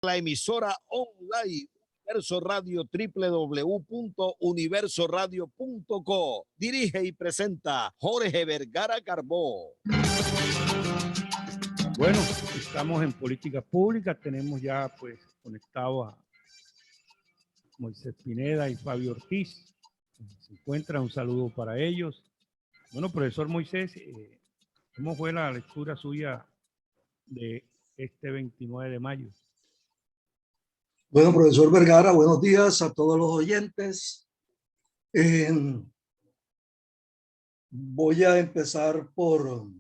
la emisora online Universo Radio, www.universoradio.co. Dirige y presenta Jorge Vergara Carbó. Bueno, estamos en política pública, tenemos ya pues conectado a Moisés Pineda y Fabio Ortiz. Se encuentra, un saludo para ellos. Bueno, profesor Moisés, ¿cómo fue la lectura suya de este 29 de mayo? Bueno, profesor Vergara, buenos días a todos los oyentes. Voy a empezar por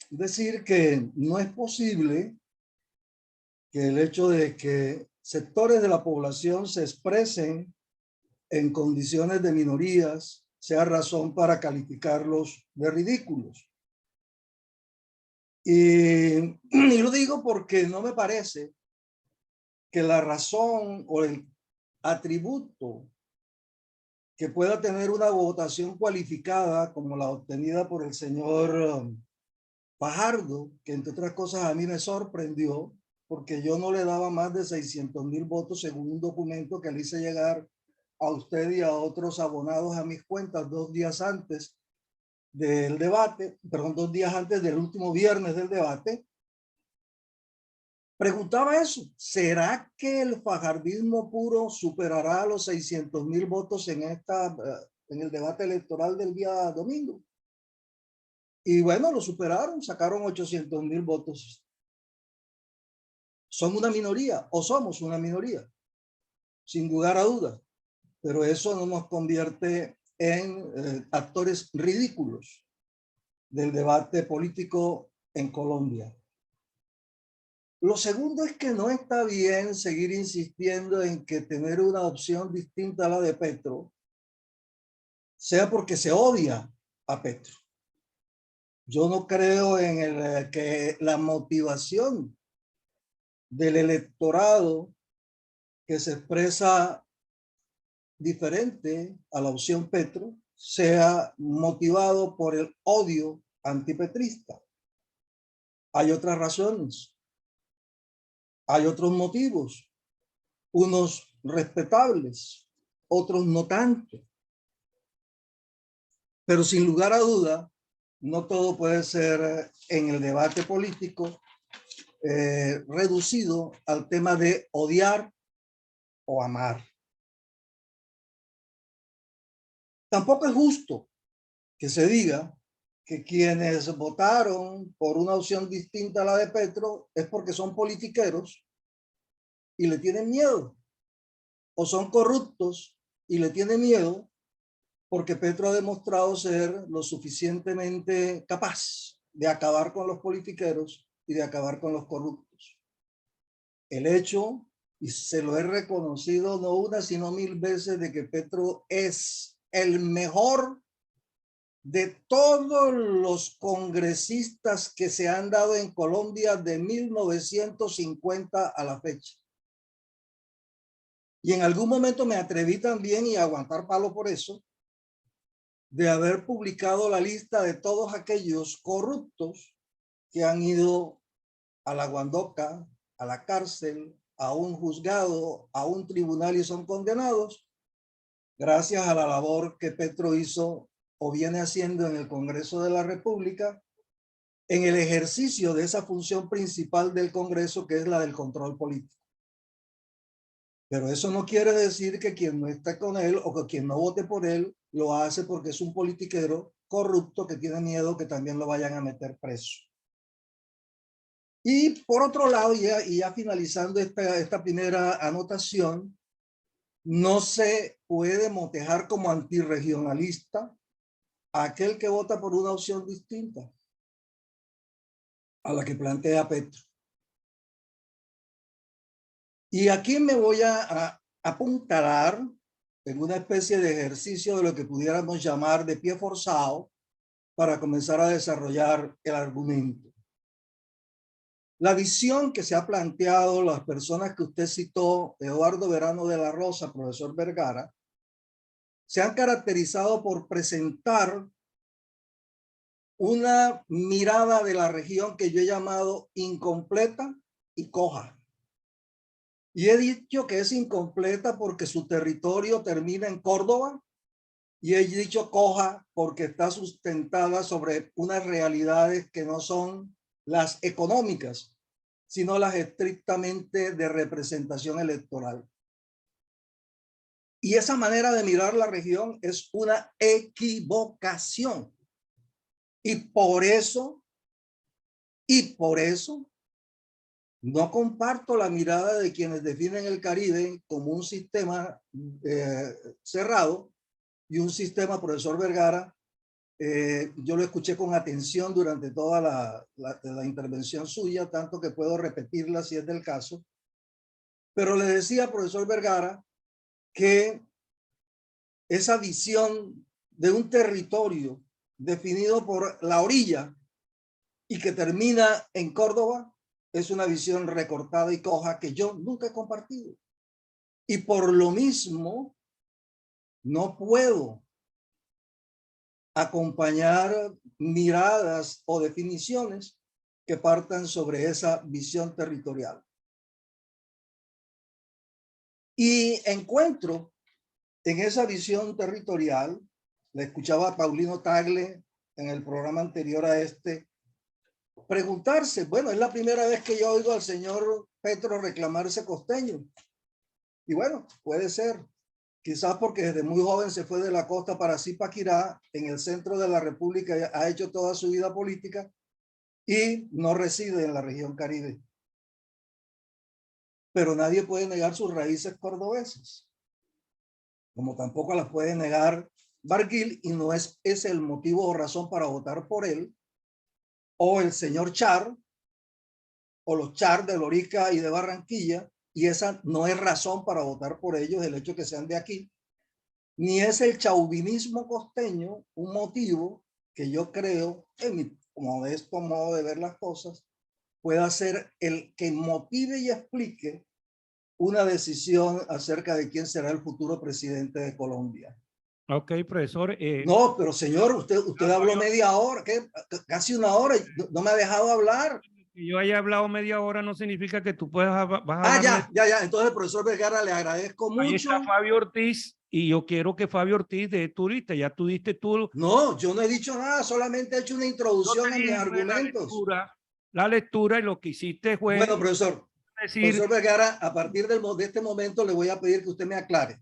decir que no es posible que el hecho de que sectores de la población se expresen en condiciones de minorías sea razón para calificarlos de ridículos. Y lo digo porque no me parece que la razón o el atributo que pueda tener una votación cualificada como la obtenida por el señor Fajardo, que entre otras cosas a mí me sorprendió, porque yo no le daba más de 600,000 votos según un documento que le hice llegar a usted y a otros abonados a mis cuentas 2 días antes del debate, perdón, 2 días antes del último viernes del debate. Preguntaba eso, ¿será que el fajardismo puro superará los 600,000 votos en el debate electoral del día domingo? Y bueno, lo superaron, sacaron 800,000 votos. Son una minoría, o somos una minoría, sin lugar a dudas, pero eso no nos convierte en actores ridículos del debate político en Colombia. Lo segundo es que no está bien seguir insistiendo en que tener una opción distinta a la de Petro sea porque se odia a Petro. Yo no creo en que la motivación del electorado que se expresa diferente a la opción Petro sea motivado por el odio antipetrista. Hay otras razones. Hay otros motivos, unos respetables, otros no tanto. Pero sin lugar a duda, no todo puede ser en el debate político reducido al tema de odiar o amar. Tampoco es justo que se diga que quienes votaron por una opción distinta a la de Petro es porque son politiqueros y le tienen miedo, o son corruptos y le tienen miedo porque Petro ha demostrado ser lo suficientemente capaz de acabar con los politiqueros y de acabar con los corruptos. El hecho, y se lo he reconocido no una sino 1000 veces, de que Petro es el mejor de todos los congresistas que se han dado en Colombia de 1950 a la fecha. Y en algún momento me atreví también, y a aguantar palo por eso, de haber publicado la lista de todos aquellos corruptos que han ido a la Guandoca, a la cárcel, a un juzgado, a un tribunal y son condenados gracias a la labor que Petro hizo o viene haciendo en el Congreso de la República, en el ejercicio de esa función principal del Congreso, que es la del control político. Pero eso no quiere decir que quien no esté con él o que quien no vote por él lo hace porque es un politiquero corrupto que tiene miedo que también lo vayan a meter preso. Y por otro lado, ya finalizando esta primera anotación, no se puede motejar como antirregionalista a aquel que vota por una opción distinta a la que plantea Petro. Y aquí me voy a apuntalar en una especie de ejercicio de lo que pudiéramos llamar de pie forzado para comenzar a desarrollar el argumento. La visión que se ha planteado las personas que usted citó, Eduardo Verano de la Rosa, profesor Vergara, se han caracterizado por presentar una mirada de la región que yo he llamado incompleta y coja. Y he dicho que es incompleta porque su territorio termina en Córdoba, y he dicho coja porque está sustentada sobre unas realidades que no son las económicas, sino las estrictamente de representación electoral. Y esa manera de mirar la región es una equivocación. Y por eso no comparto la mirada de quienes definen el Caribe como un sistema cerrado y un sistema, profesor Vergara. Yo lo escuché con atención durante toda la intervención suya, tanto que puedo repetirla si es del caso. Pero le decía, profesor Vergara, que esa visión de un territorio definido por la orilla y que termina en Córdoba es una visión recortada y coja que yo nunca he compartido. Y por lo mismo, no puedo acompañar miradas o definiciones que partan sobre esa visión territorial. Y encuentro en esa visión territorial, le escuchaba a Paulino Tagle en el programa anterior a este, preguntarse, bueno, es la primera vez que yo oigo al señor Petro reclamarse costeño. Y bueno, puede ser, quizás porque desde muy joven se fue de la costa para Zipaquirá, en el centro de la República, ha hecho toda su vida política y no reside en la región Caribe. Pero nadie puede negar sus raíces cordobesas, como tampoco las puede negar Barguil, y no es ese el motivo o razón para votar por él, o el señor Char, o los Char de Lorica y de Barranquilla, y esa no es razón para votar por ellos, el hecho que sean de aquí, ni es el chauvinismo costeño un motivo que yo creo, en mi modesto modo de ver las cosas, pueda ser el que motive y explique una decisión acerca de quién será el futuro presidente de Colombia. Ok, profesor. No, pero señor, usted habló media hora, ¿qué? Casi una hora, no me ha dejado hablar. Que yo haya hablado media hora no significa que tú puedas vas a hablar. Ya. Entonces, profesor Vergara, le agradezco mucho. Ahí está Fabio Ortiz y yo quiero que Fabio Ortiz dé tu lista. Ya tú diste tú. No, yo no he dicho nada, solamente he hecho una introducción a mis argumentos. La lectura y lo que hiciste fue. Bueno, profesor Vergara, a partir de este momento le voy a pedir que usted me aclare.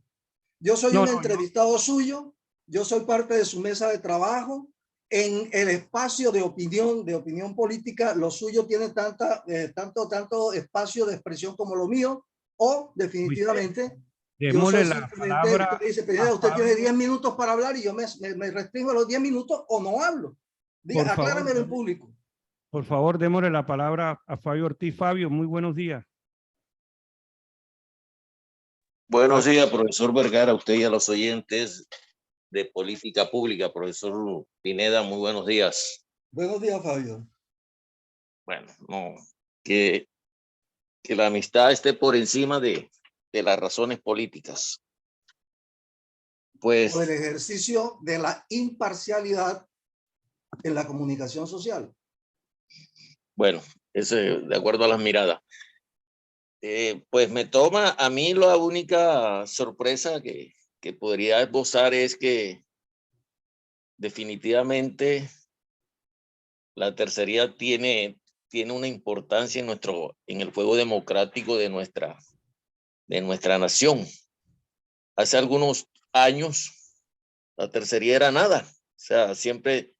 Yo soy un entrevistado suyo, yo soy parte de su mesa de trabajo. En el espacio de opinión política, lo suyo tiene tanto espacio de expresión como lo mío, o definitivamente démosle la palabra. Usted dice, usted tiene 10 minutos para hablar y yo me restringo a los 10 minutos o no hablo. Diga, acláramelo en público. Por favor, démosle la palabra a Fabio Ortiz. Fabio, muy buenos días. Buenos días, profesor Vergara, a usted y a los oyentes de Política Pública. Profesor Pineda, muy buenos días. Buenos días, Fabio. Bueno, no, que la amistad esté por encima de las razones políticas. Pues, o el ejercicio de la imparcialidad en la comunicación social. Bueno, eso de acuerdo a las miradas. Pues me toma a mí la única sorpresa que podría esbozar es que definitivamente la tercería tiene una importancia en el juego democrático de nuestra nación. Hace algunos años la tercería era nada, o sea, siempre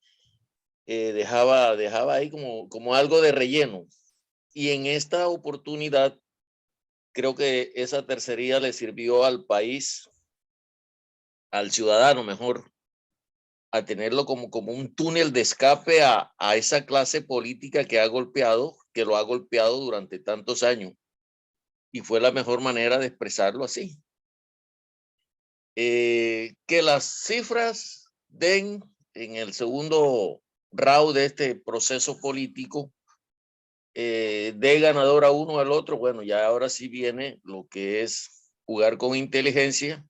dejaba ahí como algo de relleno, y en esta oportunidad creo que esa tercería le sirvió al país, al ciudadano mejor, a tenerlo como un túnel de escape a esa clase política que lo ha golpeado durante tantos años, y fue la mejor manera de expresarlo así. Que las cifras den en el segundo round de este proceso político, de ganador a uno o al otro, bueno, ya ahora sí viene lo que es jugar con inteligencia.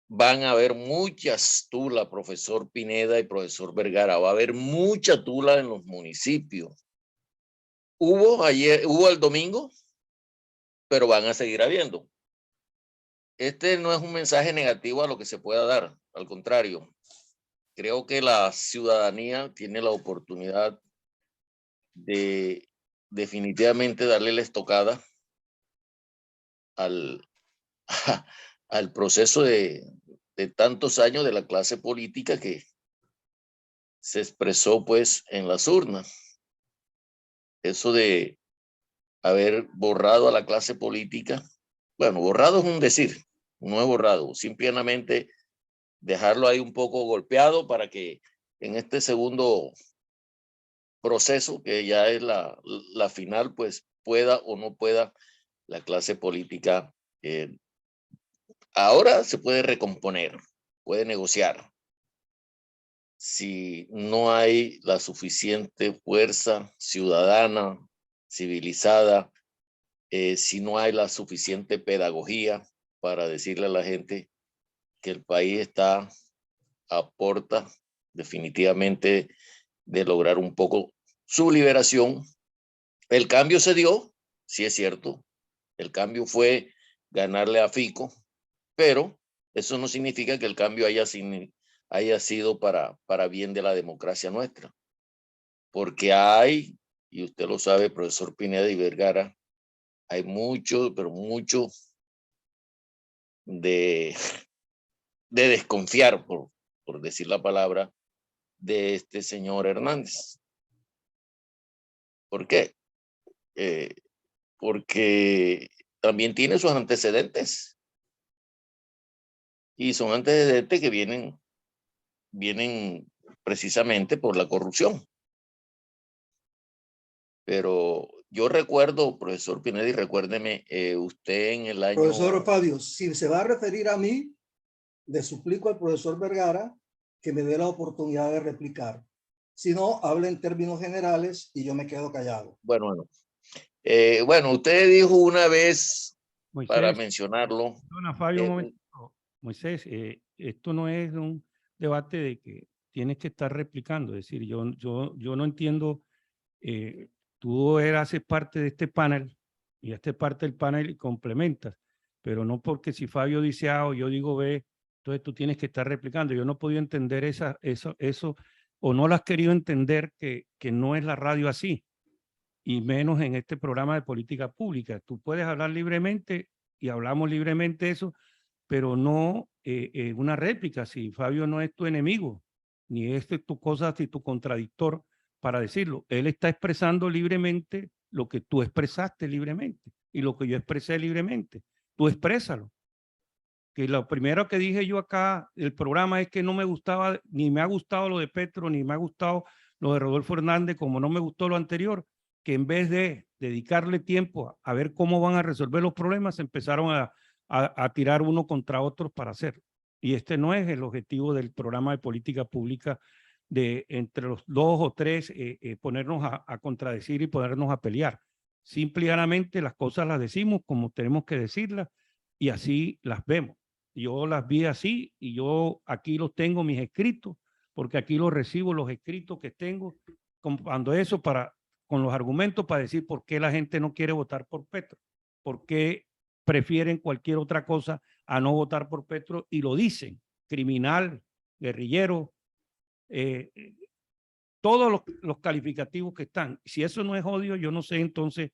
Van a haber muchas tulas, profesor Pineda y profesor Vergara, va a haber mucha tula en los municipios. Hubo el domingo, pero van a seguir habiendo. Este no es un mensaje negativo a lo que se pueda dar, al contrario. Creo que la ciudadanía tiene la oportunidad de definitivamente darle la estocada al, al proceso de tantos años de la clase política que se expresó pues en las urnas. Eso de haber borrado a la clase política, bueno, borrado es un decir, no es borrado, simplemente dejarlo ahí un poco golpeado para que en este segundo proceso, que ya es la final, pues pueda o no pueda la clase política. Ahora se puede recomponer, puede negociar. Si no hay la suficiente fuerza ciudadana, civilizada, si no hay la suficiente pedagogía para decirle a la gente que el país está a puerta definitivamente de lograr un poco su liberación. El cambio se dio, sí es cierto, el cambio fue ganarle a Fico, pero eso no significa que el cambio haya sido para bien de la democracia nuestra, porque hay, y usted lo sabe, profesor Pineda y Vergara, hay mucho, pero mucho de desconfiar, por decir la palabra, de este señor Hernández. ¿Por qué? Porque también tiene sus antecedentes, y son antecedentes que vienen precisamente por la corrupción. Pero yo recuerdo, profesor Pineda, y recuérdeme, usted en el año... Profesor Fabio, si se va a referir a mí, le suplico al profesor Vergara que me dé la oportunidad de replicar. Si no, habla en términos generales y yo me quedo callado. Bueno. Bueno, usted dijo una vez, Moisés, para mencionarlo... Fabio, un momento. Moisés, esto no es un debate de que tienes que estar replicando. Es decir, yo no entiendo, tú haces parte de este panel y haces parte del panel y complementas, pero no porque si Fabio dice A o yo digo B, entonces tú tienes que estar replicando. Yo no he podido entender eso, o no lo has querido entender, que no es la radio así, y menos en este programa de política pública. Tú puedes hablar libremente y hablamos libremente eso, pero no una réplica. Si Fabio no es tu enemigo, ni es tu cosa, si tu contradictor para decirlo. Él está expresando libremente lo que tú expresaste libremente y lo que yo expresé libremente. Tú exprésalo. Que lo primero que dije yo acá, el programa, es que no me gustaba, ni me ha gustado lo de Petro, ni me ha gustado lo de Rodolfo Hernández, como no me gustó lo anterior, que en vez de dedicarle tiempo a ver cómo van a resolver los problemas, empezaron a tirar uno contra otros para hacerlo. Y este no es el objetivo del programa de política pública, de entre los dos o tres ponernos a contradecir y ponernos a pelear. Simplemente las cosas las decimos como tenemos que decirlas y así las vemos. Yo las vi así y yo aquí los tengo, mis escritos, porque aquí los recibo, los escritos que tengo, comprando eso con los argumentos para decir por qué la gente no quiere votar por Petro, por qué prefieren cualquier otra cosa a no votar por Petro, y lo dicen: criminal, guerrillero, todos los calificativos que están. Si eso no es odio, yo no sé entonces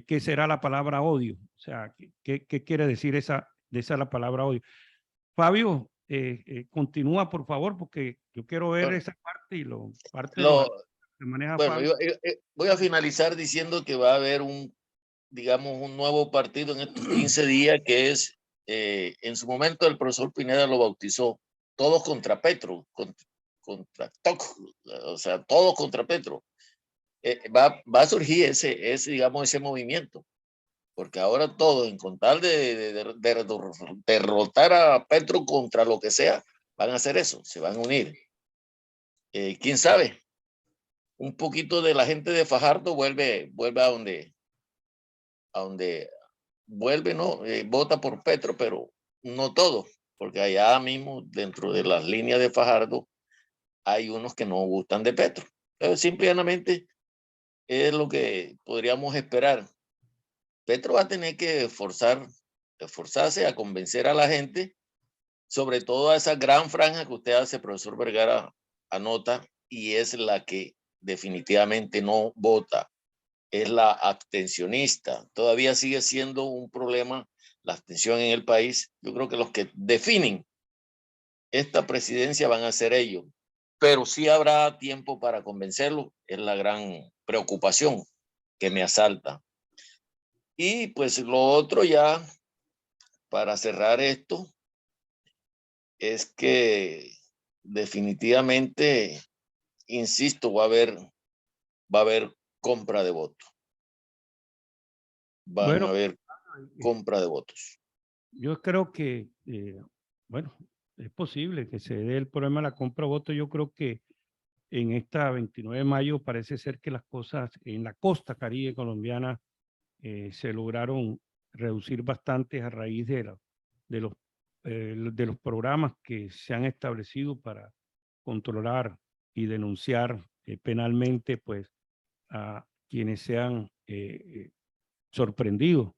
qué será la palabra odio. O sea, ¿qué quiere decir esa la palabra odio? Fabio, continúa, por favor, porque yo quiero ver esa parte y parte de lo que maneja Fabio. Yo voy a finalizar diciendo que va a haber digamos, un nuevo partido en estos 15 días, que es, en su momento el profesor Pineda lo bautizó, Todos contra Petro, contra TOC, o sea, todos contra Petro. Va a surgir digamos, ese movimiento, porque ahora todos, en con tal de derrotar a Petro contra lo que sea, van a hacer eso, se van a unir. ¿Quién sabe? Un poquito de la gente de Fajardo vuelve a donde vuelve, ¿no? Vota por Petro, pero no todo, porque allá mismo, dentro de las líneas de Fajardo, hay unos que no gustan de Petro. Pero simplemente es lo que podríamos esperar. Petro va a tener que esforzarse a convencer a la gente, sobre todo a esa gran franja que usted hace, profesor Vergara, anota, y es la que definitivamente no vota, es la abstencionista. Todavía sigue siendo un problema la abstención en el país. Yo creo que los que definen esta presidencia van a ser ellos, pero sí habrá tiempo para convencerlo, es la gran preocupación que me asalta. Y pues lo otro ya, para cerrar esto, es que definitivamente, insisto, va a haber compra de votos. Van Bueno, a haber compra de votos. yo creo que, bueno, es posible que se dé el problema de la compra de votos. Yo creo que en esta 29 de mayo parece ser que las cosas en la costa caribe colombiana se lograron reducir bastante a raíz de los programas que se han establecido para controlar y denunciar penalmente pues a quienes sean sorprendidos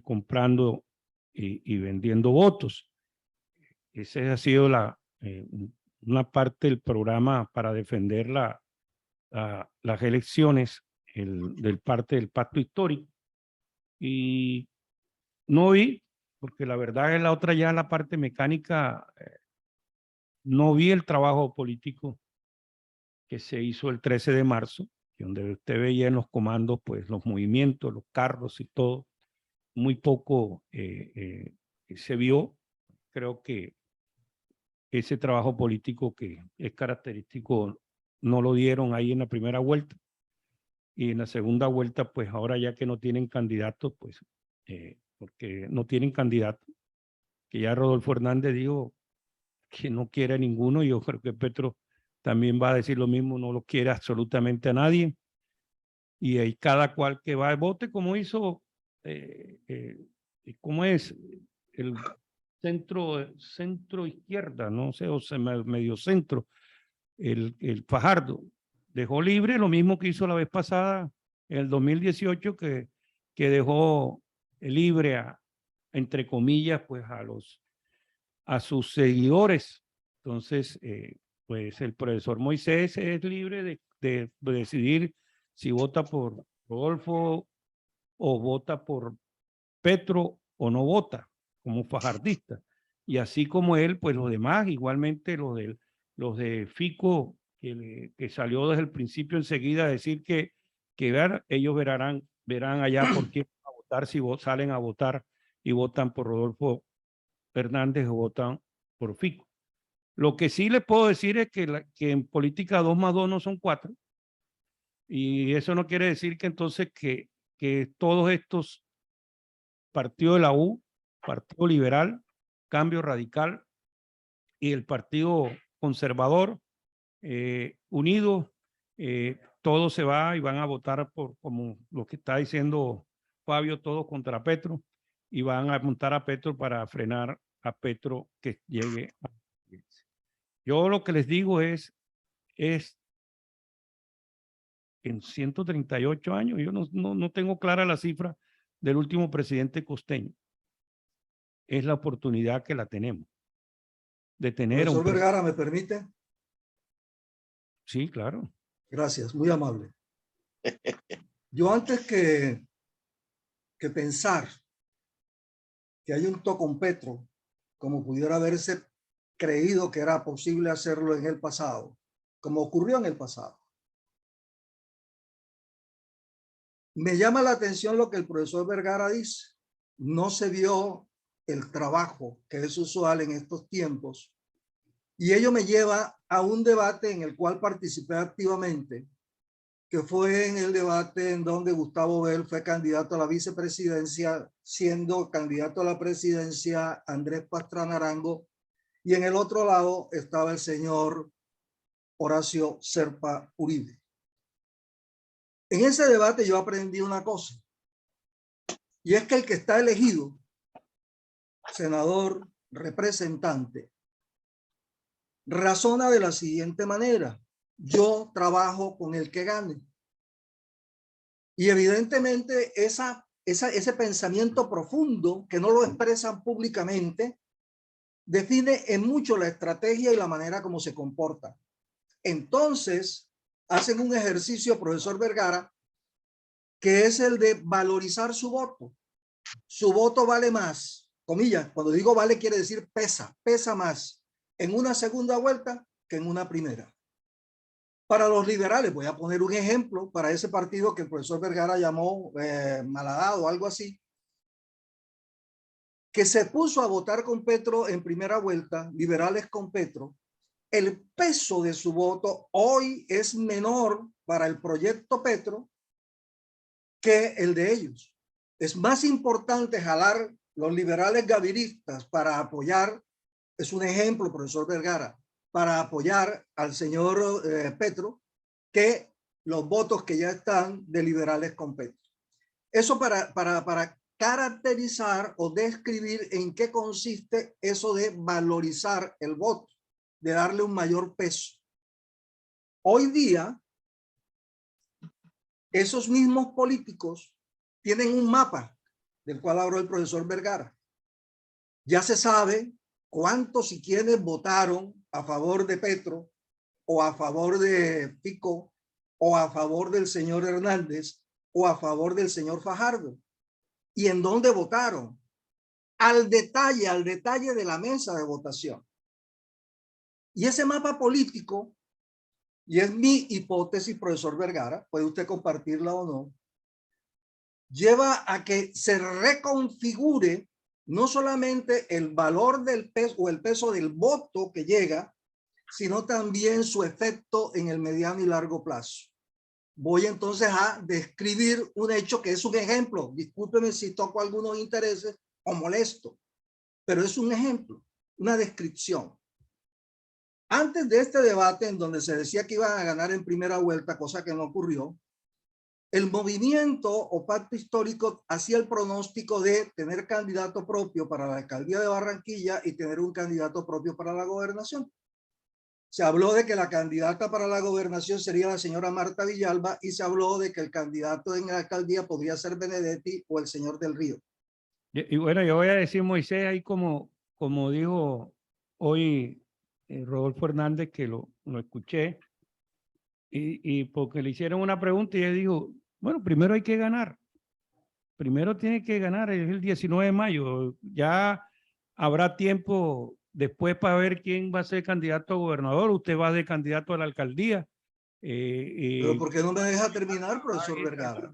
comprando y vendiendo votos. Esa ha sido una parte del programa para defender las elecciones del parte del pacto histórico. Y no vi, porque la verdad es la otra ya la parte mecánica, no vi el trabajo político que se hizo el 13 de marzo, donde usted veía en los comandos pues los movimientos, los carros y todo, muy poco se vio. Creo que ese trabajo político que es característico no lo dieron ahí en la primera vuelta. Y en la segunda vuelta, pues ahora ya que no tienen candidatos, pues porque no tienen candidato, que ya Rodolfo Hernández dijo que no quiere a ninguno, yo creo que Petro también va a decir lo mismo, no lo quiere absolutamente a nadie. Y ahí cada cual que va al vote, como hizo, ¿cómo es? El centro izquierda, no sé, o sea, medio centro, el Fajardo, dejó libre lo mismo que hizo la vez pasada, en el 2018, que dejó libre entre comillas, pues a sus seguidores. Entonces, pues el profesor Moisés es libre de decidir si vota por Rodolfo o vota por Petro o no vota como fajardista. Y así como él, pues los demás, igualmente los de Fico, que salió desde el principio enseguida a decir que ellos verán allá por quién van a votar, si salen a votar y votan por Rodolfo Hernández o votan por Fico. Lo que sí les puedo decir es que en política 2 más 2 no son 4. Y eso no quiere decir que entonces que todos estos partidos de la U, Partido Liberal, Cambio Radical y el Partido Conservador unidos, todo se va y van a votar por, como lo que está diciendo Fabio, todos contra Petro, y van a montar a Petro para frenar a Petro que llegue a... Yo lo que les digo es en 138 años, yo no tengo clara la cifra del último presidente costeño. Es la oportunidad que la tenemos de tener Profesor Vergara, ¿me permite? Sí, claro. Gracias, muy amable. Yo antes que pensar que hay un toque con Petro, como pudiera haberse creído que era posible hacerlo en el pasado, como ocurrió en el pasado, me llama la atención lo que el profesor Vergara dice. No se vio el trabajo que es usual en estos tiempos, y ello me lleva a un debate en el cual participé activamente, que fue en el debate en donde Gustavo Bell fue candidato a la vicepresidencia, siendo candidato a la presidencia Andrés Pastrana Arango, y en el otro lado estaba el señor Horacio Serpa Uribe. En ese debate yo aprendí una cosa, y es que el que está elegido, senador, representante, razona de la siguiente manera: yo trabajo con el que gane. Y evidentemente esa ese pensamiento profundo que no lo expresan públicamente, define en mucho la estrategia y la manera como se comporta. Entonces, hacen un ejercicio, profesor Vergara, que es el de valorizar su voto. Su voto vale más, comillas, cuando digo vale quiere decir pesa más en una segunda vuelta que en una primera. Para los liberales, voy a poner un ejemplo, para ese partido que el profesor Vergara llamó malhadado o algo así, que se puso a votar con Petro en primera vuelta, liberales con Petro, el peso de su voto hoy es menor para el proyecto Petro que el de ellos. Es más importante jalar los liberales gaviristas para apoyar, es un ejemplo, profesor Vergara, para apoyar al señor Petro, que los votos que ya están de liberales con Petro. Eso para caracterizar o describir en qué consiste eso de valorizar el voto, de darle un mayor peso. Hoy día, esos mismos políticos tienen un mapa del cual habló el profesor Vergara. Ya se sabe cuántos y quiénes votaron a favor de Petro o a favor de Fico o a favor del señor Hernández o a favor del señor Fajardo. ¿Y en dónde votaron? Al detalle de la mesa de votación. Y ese mapa político, y es mi hipótesis, profesor Vergara, puede usted compartirla o no, lleva a que se reconfigure no solamente el valor del peso o el peso del voto que llega, sino también su efecto en el mediano y largo plazo. Voy entonces a describir un hecho que es un ejemplo. Discúlpeme si toco algunos intereses o molesto, pero es un ejemplo, una descripción. Antes de este debate, en donde se decía que iban a ganar en primera vuelta, cosa que no ocurrió, el movimiento o pacto histórico hacía el pronóstico de tener candidato propio para la alcaldía de Barranquilla y tener un candidato propio para la gobernación. Se habló de que la candidata para la gobernación sería la señora Marta Villalba y se habló de que el candidato en la alcaldía podría ser Benedetti o el señor del Río. Y bueno, yo voy a decir, Moisés, ahí como dijo hoy Rodolfo Hernández, que lo escuché, y porque le hicieron una pregunta y él dijo, bueno, primero hay que ganar. Primero tiene que ganar, es el 19 de mayo. Ya habrá tiempo después para ver quién va a ser candidato a gobernador. Usted va de candidato a la alcaldía. Pero ¿por qué no me deja terminar, profesor Vergara?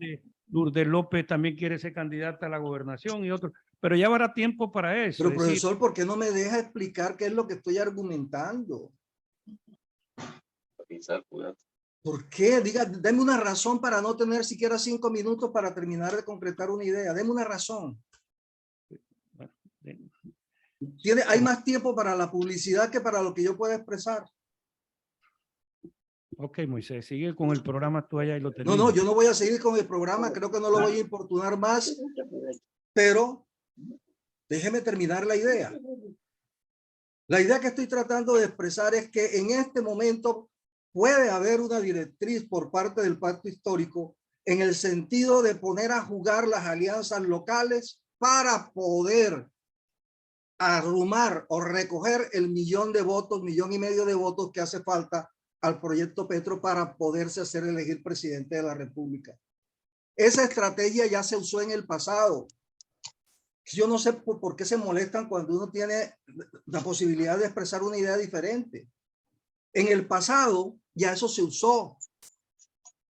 Lourdes López también quiere ser candidata a la gobernación y otro. Pero ya habrá tiempo para eso. Pero profesor, ¿por qué no me deja explicar qué es lo que estoy argumentando? ¿Por qué? Diga, deme una razón para no tener siquiera 5 minutos para terminar de concretar una idea. Deme una razón. Hay más tiempo para la publicidad que para lo que yo pueda expresar. Ok, Moisés, sigue con el programa tú allá y lo tenés. No, yo no voy a seguir con el programa. Creo que no lo voy a importunar más. Pero déjeme terminar la idea. La idea que estoy tratando de expresar es que en este momento puede haber una directriz por parte del pacto histórico en el sentido de poner a jugar las alianzas locales para poder arrumar o recoger el 1.000.000 de votos, 1.5 millones de votos que hace falta al proyecto Petro para poderse hacer elegir presidente de la República. Esa estrategia ya se usó en el pasado. Yo no sé por qué se molestan cuando uno tiene la posibilidad de expresar una idea diferente. En el pasado ya eso se usó.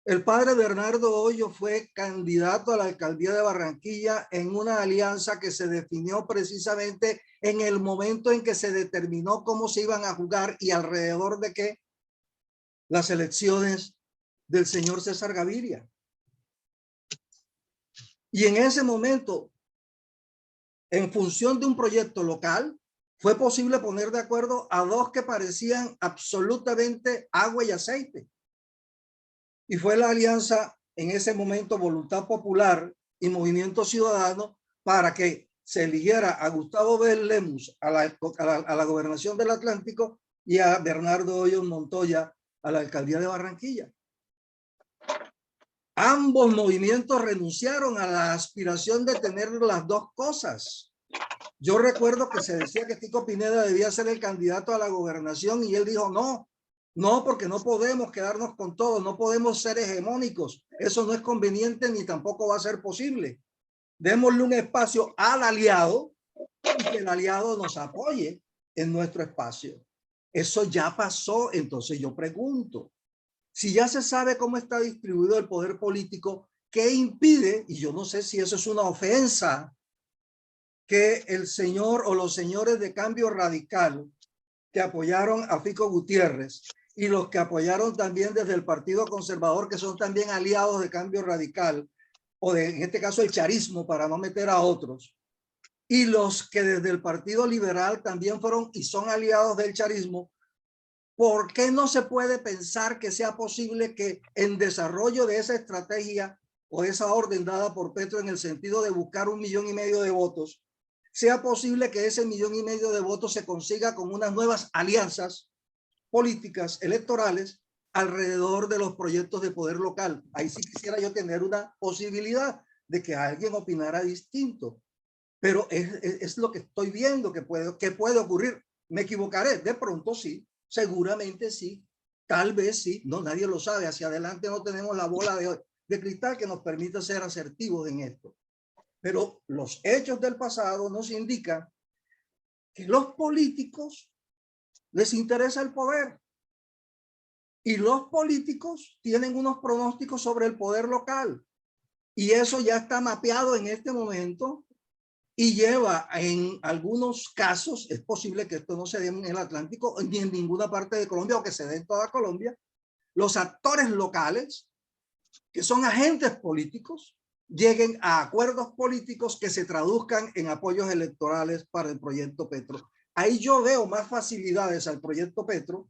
El padre Bernardo Hoyo fue candidato a la alcaldía de Barranquilla en una alianza que se definió precisamente en el momento en que se determinó cómo se iban a jugar y alrededor de qué las elecciones del señor César Gaviria. Y en ese momento, en función de un proyecto local, fue posible poner de acuerdo a dos que parecían absolutamente agua y aceite. Y fue la alianza en ese momento Voluntad Popular y Movimiento Ciudadano para que se eligiera a Gustavo B. Lemus a la gobernación del Atlántico y a Bernardo Hoyos Montoya a la alcaldía de Barranquilla. Ambos movimientos renunciaron a la aspiración de tener las dos cosas. Yo recuerdo que se decía que Tico Pineda debía ser el candidato a la gobernación y él dijo no, no, porque no podemos quedarnos con todo, no podemos ser hegemónicos. Eso no es conveniente ni tampoco va a ser posible. Démosle un espacio al aliado y que el aliado nos apoye en nuestro espacio. Eso ya pasó, entonces yo pregunto, si ya se sabe cómo está distribuido el poder político, ¿qué impide? Y yo no sé si eso es una ofensa, que el señor o los señores de Cambio Radical que apoyaron a Fico Gutiérrez y los que apoyaron también desde el Partido Conservador, que son también aliados de Cambio Radical, o de, en este caso, el charismo, para no meter a otros, y los que desde el Partido Liberal también fueron y son aliados del charismo, ¿por qué no se puede pensar que sea posible que en desarrollo de esa estrategia o de esa orden dada por Petro en el sentido de buscar 1,5 millones de votos, sea posible que ese 1,5 millones de votos se consiga con unas nuevas alianzas políticas electorales alrededor de los proyectos de poder local? Ahí sí quisiera yo tener una posibilidad de que alguien opinara distinto, pero es lo que estoy viendo que puede ocurrir. ¿Me equivocaré? De pronto sí, seguramente sí, tal vez sí, no, nadie lo sabe. Hacia adelante no tenemos la bola de cristal que nos permita ser asertivos en esto. Pero los hechos del pasado nos indican que los políticos les interesa el poder y los políticos tienen unos pronósticos sobre el poder local y eso ya está mapeado en este momento y lleva en algunos casos, es posible que esto no se dé en el Atlántico ni en ninguna parte de Colombia o que se dé en toda Colombia, los actores locales que son agentes políticos lleguen a acuerdos políticos que se traduzcan en apoyos electorales para el proyecto Petro. Ahí yo veo más facilidades al proyecto Petro,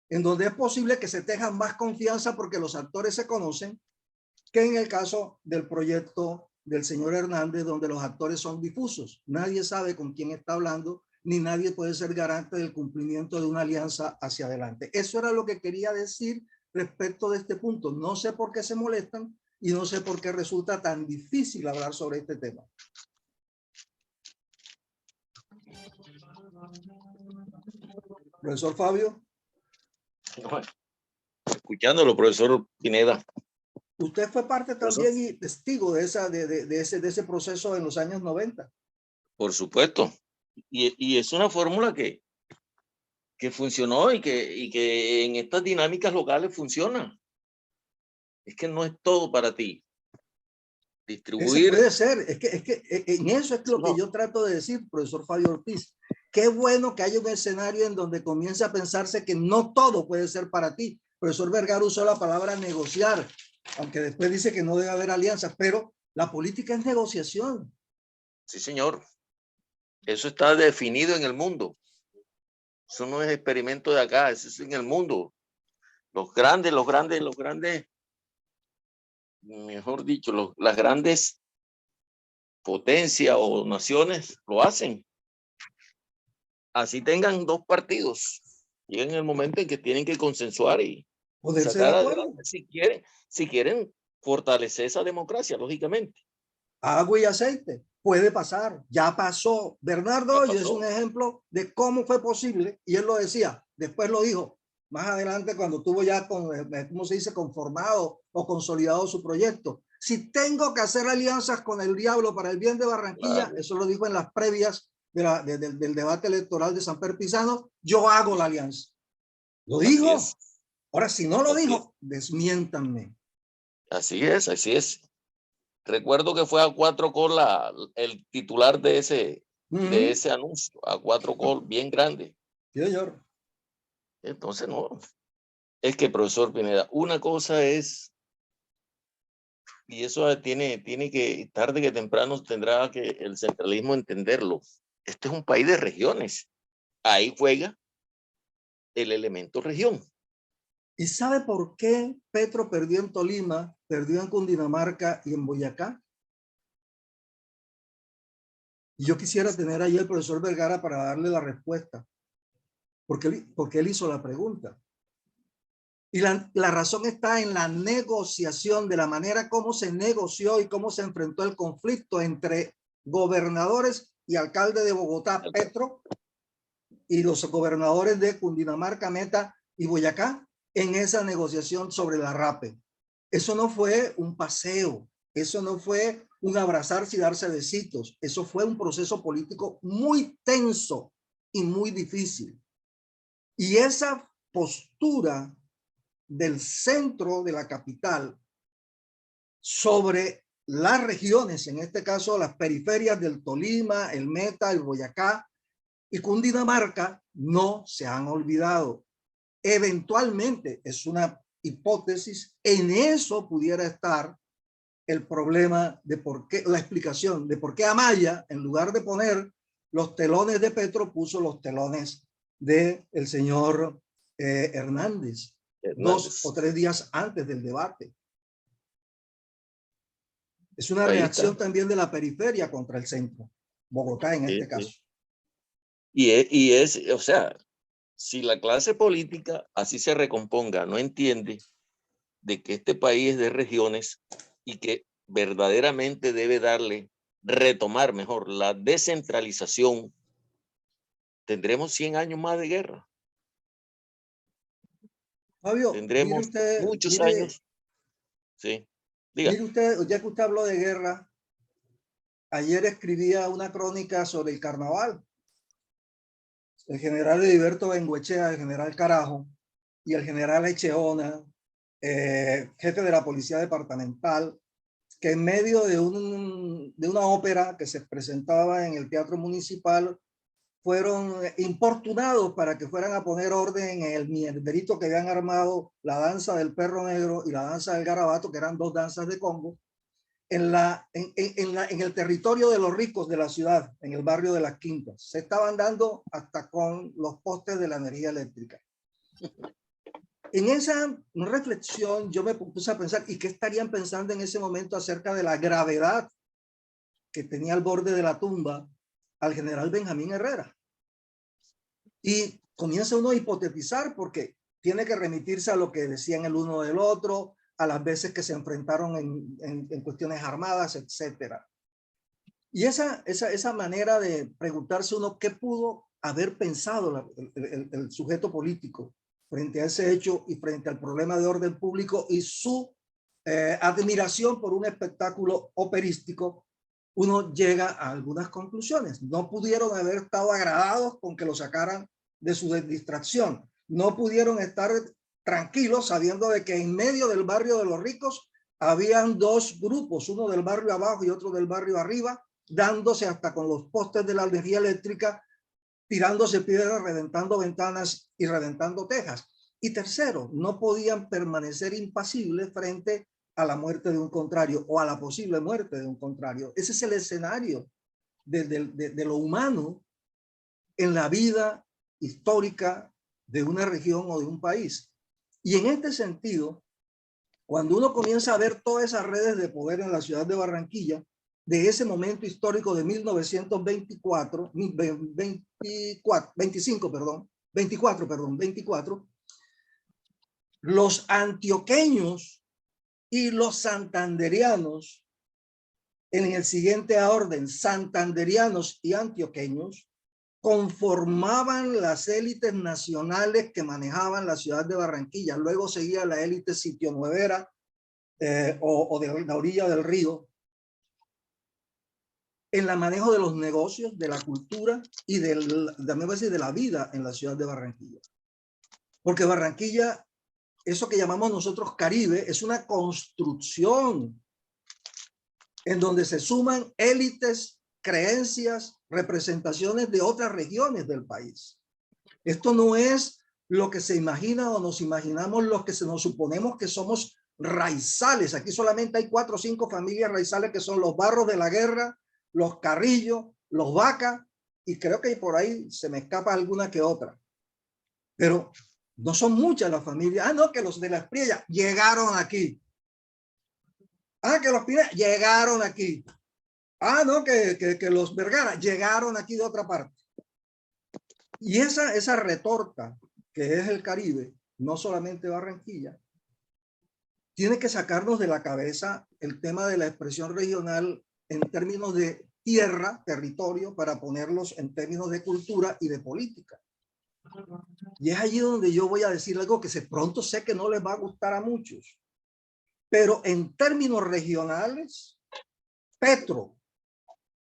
en donde es posible que se tengan más confianza porque los actores se conocen, que en el caso del proyecto del señor Hernández, donde los actores son difusos. Nadie sabe con quién está hablando, ni nadie puede ser garante del cumplimiento de una alianza hacia adelante. Eso era lo que quería decir respecto de este punto. No sé por qué se molestan y no sé por qué resulta tan difícil hablar sobre este tema. Profesor Fabio. Escuchándolo, profesor Pineda. Usted fue parte también y testigo de ese proceso en los años 90. Por supuesto. Y es una fórmula que funcionó y que en estas dinámicas locales funciona. Es que no es todo para ti. Distribuir. Ese puede ser, es que en eso es lo que yo trato de decir, profesor Fabio Ortiz. Qué bueno que haya un escenario en donde comience a pensarse que no todo puede ser para ti. Profesor Vergara usó la palabra negociar, aunque después dice que no debe haber alianzas, pero la política es negociación. Sí, señor. Eso está definido en el mundo. Eso no es experimento de acá, eso es en el mundo. Los grandes, mejor dicho, las grandes potencias o naciones lo hacen. Así tengan dos partidos. Llegan el momento en que tienen que consensuar y sacar adelante si quieren fortalecer esa democracia, lógicamente. Agua y aceite, puede pasar, ya pasó. Bernardo Hoyos es un ejemplo de cómo fue posible, y él lo decía, después lo dijo, más adelante cuando tuvo ya, ¿cómo se dice?, conformado o consolidado su proyecto. Si tengo que hacer alianzas con el diablo para el bien de Barranquilla, claro. Eso lo dijo en las previas del debate electoral de Samper Pizano, yo hago la alianza. Lo dijo. Ahora, si no lo dijo, desmiéntanme. Así es, así es. Recuerdo que fue a 4Col el titular de ese anuncio, a 4Col, bien grande. Sí, señor. Entonces, no. Es que, profesor Pineda, una cosa es, y eso tiene que, tarde que temprano tendrá que el centralismo entenderlo. Este es un país de regiones. Ahí juega el elemento región. ¿Y sabe por qué Petro perdió en Tolima, perdió en Cundinamarca y en Boyacá? Y yo quisiera tener ahí al profesor Vergara para darle la respuesta, porque él hizo la pregunta. Y la razón está en la negociación, de la manera como se negoció y cómo se enfrentó el conflicto entre gobernadores y alcalde de Bogotá, Petro, y los gobernadores de Cundinamarca, Meta y Boyacá en esa negociación sobre la RAPE. Eso no fue un paseo, eso no fue un abrazarse y darse besitos, eso fue un proceso político muy tenso y muy difícil. Y esa postura del centro de la capital sobre las regiones, en este caso las periferias del Tolima, el Meta, el Boyacá y Cundinamarca, no se han olvidado. Eventualmente, es una hipótesis, en eso pudiera estar el problema de por qué, la explicación de por qué Amaya, en lugar de poner los telones de Petro, puso los telones del señor Hernández 2 o 3 días antes del debate. Es una reacción también de la periferia contra el centro, Bogotá en este caso. O sea, si la clase política así se recomponga, no entiende de que este país es de regiones y que verdaderamente debe retomar mejor la descentralización, tendremos 100 años más de guerra. Fabio, tendremos muchos años. Sí, diga. Mire usted, ya que usted habló de guerra, ayer escribía una crónica sobre el carnaval. El general Heriberto Bengoechea, el general Carajo y el general Echeona, jefe de la policía departamental, que en medio de una ópera que se presentaba en el Teatro Municipal, fueron importunados para que fueran a poner orden en el mierderito que habían armado la danza del perro negro y la danza del garabato, que eran 2 danzas de Congo, en el territorio de los ricos de la ciudad, en el barrio de Las Quintas. Se estaban dando hasta con los postes de la energía eléctrica. En esa reflexión yo me puse a pensar, ¿y qué estarían pensando en ese momento acerca de la gravedad que tenía al borde de la tumba al general Benjamín Herrera? Y comienza uno a hipotetizar, porque tiene que remitirse a lo que decían el uno del otro, a las veces que se enfrentaron en cuestiones armadas, etcétera. Y esa manera de preguntarse uno qué pudo haber pensado el sujeto político frente a ese hecho y frente al problema de orden público y su admiración por un espectáculo operístico, uno llega a algunas conclusiones. No pudieron haber estado agradados con que lo sacaran de su distracción. No pudieron estar tranquilos sabiendo de que en medio del barrio de los ricos habían 2 grupos, uno del barrio abajo y otro del barrio arriba, dándose hasta con los postes de la energía eléctrica, tirándose piedras, reventando ventanas y reventando tejas. Y tercero, no podían permanecer impasibles frente a la muerte de un contrario o a la posible muerte de un contrario. Ese es el escenario de lo humano en la vida histórica de una región o de un país. Y en este sentido, cuando uno comienza a ver todas esas redes de poder en la ciudad de Barranquilla, de ese momento histórico de 1924, 24, los antioqueños y los santanderianos, en el siguiente orden, santanderianos y antioqueños, conformaban las élites nacionales que manejaban la ciudad de Barranquilla. Luego seguía la élite sitio-nuevera o de la orilla del río, en el manejo de los negocios, de la cultura y de la vida en la ciudad de Barranquilla. Porque Barranquilla, eso que llamamos nosotros Caribe, es una construcción en donde se suman élites, creencias, representaciones de otras regiones del país. Esto no es lo que se imagina o nos imaginamos los que nos suponemos que somos raizales. Aquí solamente hay 4 o 5 familias raizales, que son los Barros de la Guerra, los Carrillo, los Vaca, y creo que por ahí se me escapa alguna que otra. Pero no son muchas las familias. Ah, no, que los de la Espriella llegaron aquí. Ah, que los Pineda llegaron aquí. Ah, no, que los Vergara llegaron aquí de otra parte. Y esa retorta que es el Caribe no solamente Barranquilla, tiene que sacarnos de la cabeza el tema de la expresión regional en términos de tierra, territorio, para ponerlos en términos de cultura y de política. Y es allí donde yo voy a decir algo que pronto sé que no les va a gustar a muchos, pero en términos regionales, Petro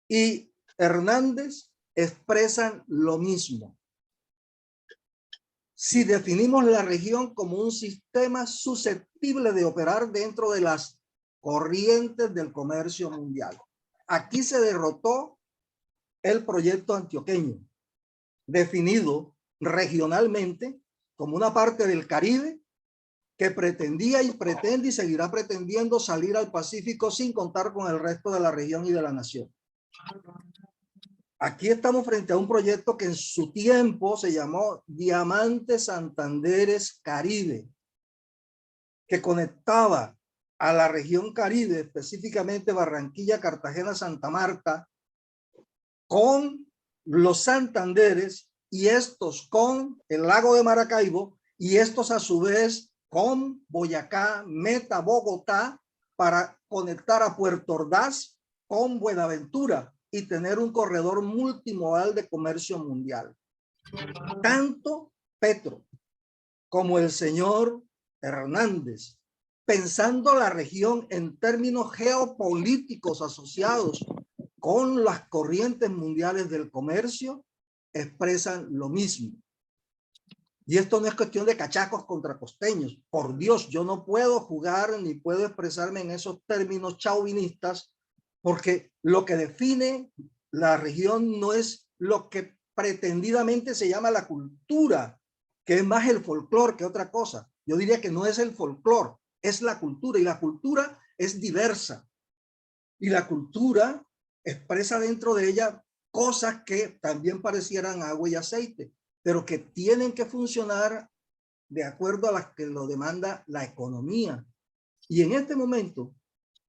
y Hernández expresan lo mismo. Si definimos la región como un sistema susceptible de operar dentro de las corrientes del comercio mundial, aquí se derrotó el proyecto antioqueño, definido regionalmente como una parte del Caribe que pretendía y pretende y seguirá pretendiendo salir al Pacífico sin contar con el resto de la región y de la nación. Aquí estamos frente a un proyecto que en su tiempo se llamó Diamante Santanderes Caribe, que conectaba a la región Caribe, específicamente Barranquilla, Cartagena, Santa Marta, con los Santanderes y estos con el lago de Maracaibo y estos a su vez con Boyacá, Meta, Bogotá, para conectar a Puerto Ordaz con Buenaventura y tener un corredor multimodal de comercio mundial. Tanto Petro como el señor Hernández, pensando la región en términos geopolíticos asociados con las corrientes mundiales del comercio, expresan lo mismo. Y esto no es cuestión de cachacos contra costeños. Por Dios, yo no puedo jugar ni puedo expresarme en esos términos chauvinistas, porque lo que define la región no es lo que pretendidamente se llama la cultura, que es más el folclore que otra cosa. Yo diría que no es el folclore, es la cultura, y la cultura es diversa. Y la cultura expresa dentro de ella cosas que también parecieran agua y aceite, pero que tienen que funcionar de acuerdo a las que lo demanda la economía. Y en este momento,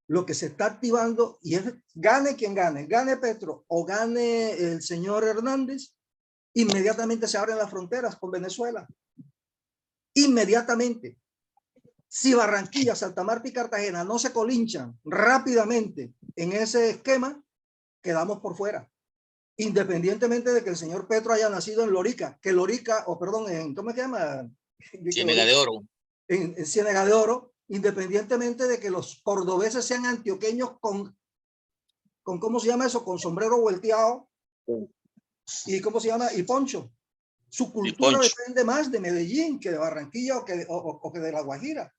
lo que se está activando, y es gane quien gane, gane Petro o gane el señor Hernández, inmediatamente se abren las fronteras con Venezuela. Inmediatamente. Si Barranquilla, Santa Marta y Cartagena no se colinchan rápidamente en ese esquema, quedamos por fuera. Independientemente de que el señor Petro haya nacido en Lorica, que Lorica, o perdón, en, ¿cómo se llama? Ciénega de Oro. En Ciénega de Oro, independientemente de que los cordobeses sean antioqueños con ¿cómo se llama eso? Con sombrero volteado y ¿cómo se llama? Y poncho. Su cultura depende más de Medellín que de Barranquilla o que de La Guajira.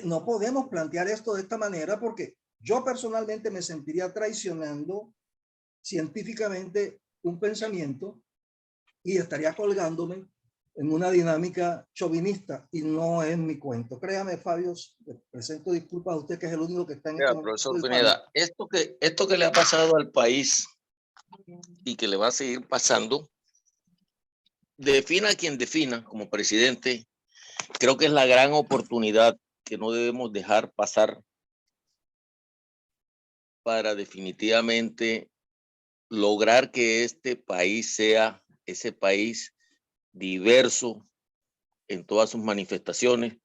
No podemos plantear esto de esta manera porque yo personalmente me sentiría traicionando científicamente un pensamiento y estaría colgándome en una dinámica chauvinista y no es mi cuento. Créame, Fabio, presento disculpas a usted que es el único que está en este momento. Profesor Pineda, esto que le ha pasado al país y que le va a seguir pasando, defina a quien defina como presidente, creo que es la gran oportunidad que no debemos dejar pasar para definitivamente lograr que este país sea ese país diverso en todas sus manifestaciones,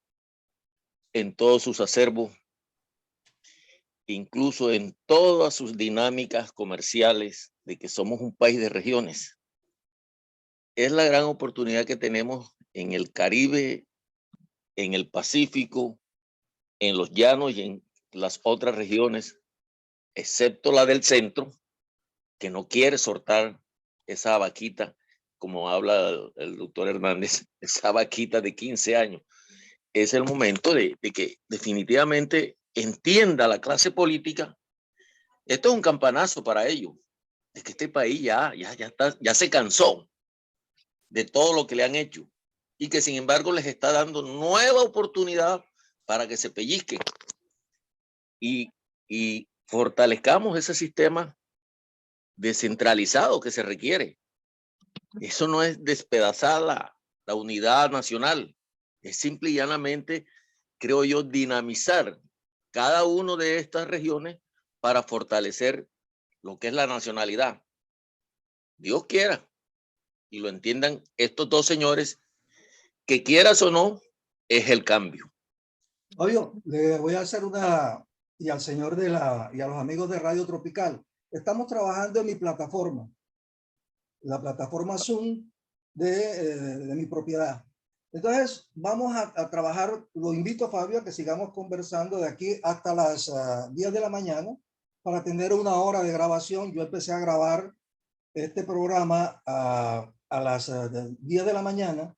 en todos sus acervos, incluso en todas sus dinámicas comerciales, de que somos un país de regiones. Es la gran oportunidad que tenemos en el Caribe, en el Pacífico, en los llanos y en las otras regiones, excepto la del centro, que no quiere soltar esa vaquita, como habla el doctor Hernández, esa vaquita de 15 años. Es el momento de que definitivamente entienda la clase política. Esto es un campanazo para ellos, es que este país ya se cansó de todo lo que le han hecho y que sin embargo les está dando nueva oportunidad para que se pellizquen y fortalezcamos ese sistema descentralizado que se requiere. Eso no es despedazar la unidad nacional, es simple y llanamente, creo yo, dinamizar cada una de estas regiones para fortalecer lo que es la nacionalidad. Dios quiera y lo entiendan estos dos señores que quieras o no, es el cambio. Obvio, le voy a hacer una, y al señor y a los amigos de Radio Tropical, estamos trabajando en mi plataforma, la plataforma Zoom de mi propiedad. Entonces, vamos a trabajar, lo invito a Fabio a que sigamos conversando de aquí hasta las 10 de la mañana para tener una hora de grabación. Yo empecé a grabar este programa a las 10 de la mañana,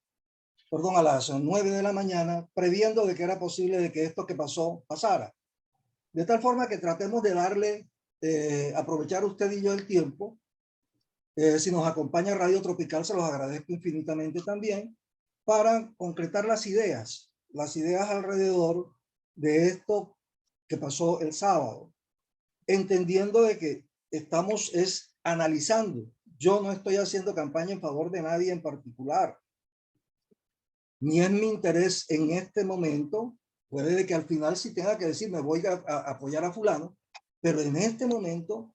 perdón, a las 9 de la mañana, previendo de que era posible de que esto que pasó pasara. De tal forma que tratemos de darle, aprovechar usted y yo el tiempo. Si nos acompaña Radio Tropical, se los agradezco infinitamente también, para concretar las ideas alrededor de esto que pasó el sábado, entendiendo de que estamos analizando. Yo no estoy haciendo campaña en favor de nadie en particular, ni es mi interés en este momento. Puede de que al final sí tenga que decir, me voy a apoyar a fulano, pero en este momento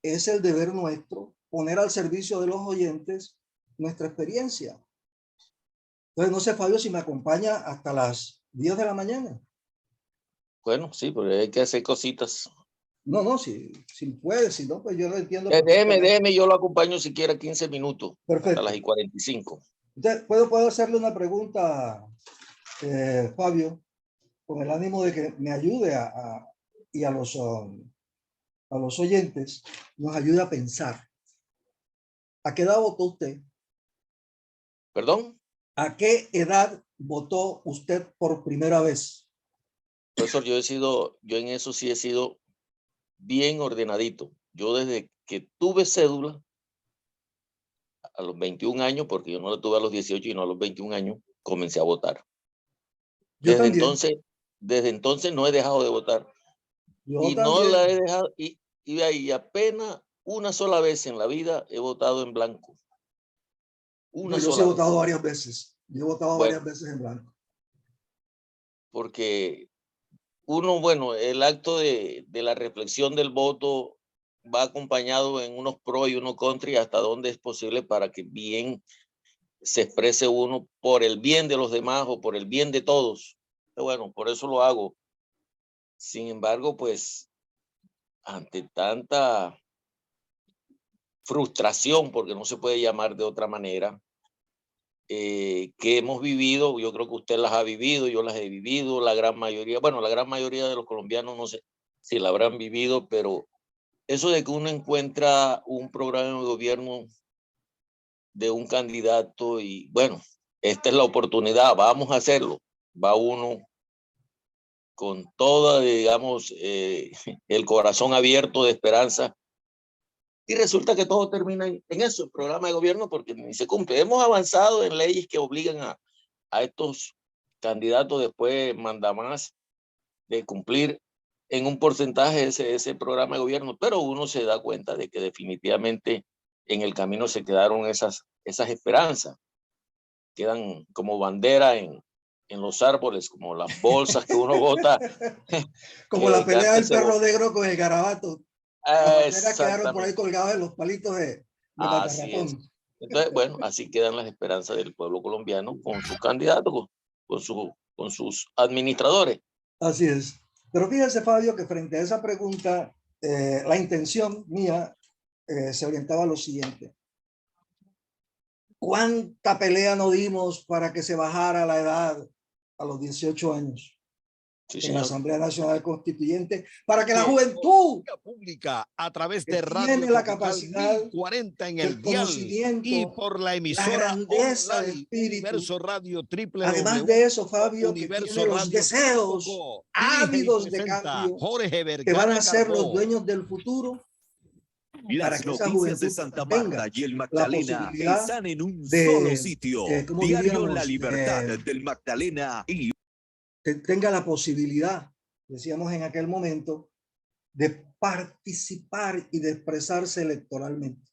es el deber nuestro poner al servicio de los oyentes nuestra experiencia. Entonces, no sé, Fabio, si me acompaña hasta las 10 de la mañana. Bueno, sí, pero hay que hacer cositas. No, si puede, si no, pues yo lo entiendo. Déjeme, yo lo acompaño siquiera 15 minutos. Perfecto. A las 45. Entonces, ¿puedo hacerle una pregunta, Fabio, con el ánimo de que me ayude y a los oyentes, nos ayude a pensar? ¿A qué edad votó usted? ¿Perdón? ¿A qué edad votó usted por primera vez? Profesor, yo en eso sí he sido bien ordenadito. Yo desde que tuve cédula, a los 21 años, porque yo no la tuve a los 18 y no a los 21 años, comencé a votar. Desde entonces no he dejado de votar. Yo y también. No la he dejado, y apenas una sola vez en la vida he votado en blanco. Yo sí he votado varias veces. Yo he votado varias veces en blanco. Porque el acto de la reflexión del voto va acompañado en unos pro y unos contra, y hasta dónde es posible para que bien se exprese uno por el bien de los demás o por el bien de todos. Bueno, por eso lo hago. Sin embargo, pues, ante tanta frustración, porque no se puede llamar de otra manera, que hemos vivido, yo creo que usted las ha vivido, yo las he vivido, la gran mayoría de los colombianos no sé si la habrán vivido, pero eso de que uno encuentra un programa de gobierno de un candidato y bueno, esta es la oportunidad, vamos a hacerlo, va uno con toda, digamos, el corazón abierto de esperanza. Y resulta que todo termina en eso, el programa de gobierno, porque ni se cumple. Hemos avanzado en leyes que obligan a estos candidatos después mandamás de cumplir en un porcentaje ese programa de gobierno, pero uno se da cuenta de que definitivamente en el camino se quedaron esas esperanzas. Quedan como bandera en los árboles, como las bolsas que uno bota. Como la pelea del perro negro con el garabato. Las banderas quedaron por ahí colgadas en los palitos de Matarratón. Entonces, bueno, así quedan las esperanzas del pueblo colombiano con sus candidatos, con sus administradores. Así es. Pero fíjese, Fabio, que frente a esa pregunta, la intención mía se orientaba a lo siguiente. ¿Cuánta pelea no dimos para que se bajara la edad a los 18 años? Sí, en la Asamblea Nacional Constituyente, para que la juventud pública a través de tiene la capacidad, 40 en el conocimiento y por la emisora, la grandeza de espíritu. Universo Radio Triple. Además de eso, Fabio, que tiene los deseos ávidos de cambio, que van a ser los dueños del futuro. Las noticias de Santa Marta y el Magdalena están en un solo sitio. Diario La Libertad del Magdalena y que tenga la posibilidad, decíamos en aquel momento, de participar y de expresarse electoralmente.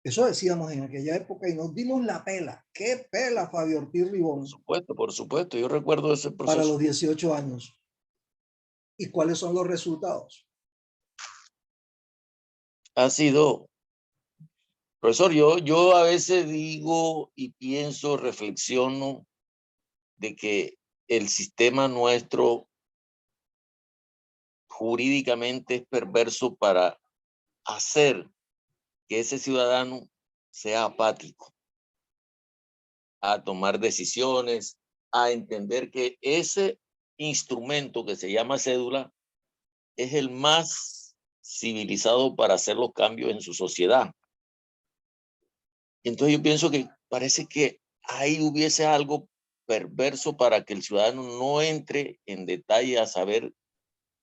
Eso decíamos en aquella época y nos dimos la pela. ¿Qué pela, Fabio Ortiz Ribón? Por supuesto, yo recuerdo ese proceso. Para los 18 años. ¿Y cuáles son los resultados? Ha sido Profesor, yo a veces digo y pienso, reflexiono de que el sistema nuestro jurídicamente es perverso para hacer que ese ciudadano sea apático a tomar decisiones, a entender que ese instrumento que se llama cédula es el más civilizado para hacer los cambios en su sociedad. Entonces yo pienso que parece que ahí hubiese algo perverso para que el ciudadano no entre en detalle a saber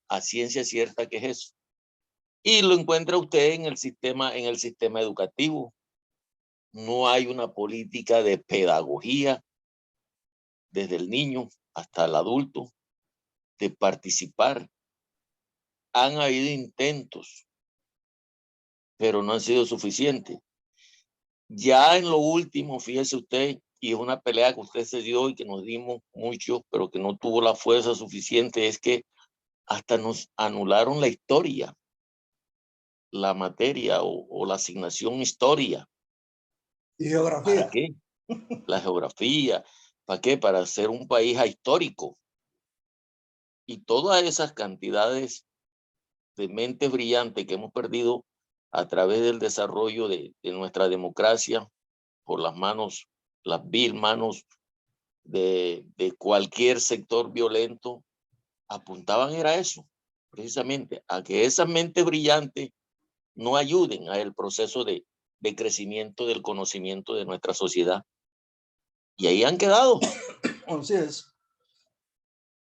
a ciencia cierta qué es eso. Y lo encuentra usted en el sistema educativo. No hay una política de pedagogía desde el niño hasta el adulto de participar. Han habido intentos, pero no han sido suficientes. Ya en lo último, fíjese usted, y es una pelea que usted se dio y que nos dimos mucho, pero que no tuvo la fuerza suficiente, es que hasta nos anularon la historia, la materia o la asignación historia. ¿Y geografía? ¿Para qué? La geografía. ¿Para qué? Para ser un país histórico. Y todas esas cantidades de mentes brillantes que hemos perdido a través del desarrollo de nuestra democracia por las manos, las vil manos de cualquier sector violento, apuntaban era eso, precisamente, a que esas mentes brillantes no ayuden al proceso de crecimiento del conocimiento de nuestra sociedad. Y ahí han quedado. Así es.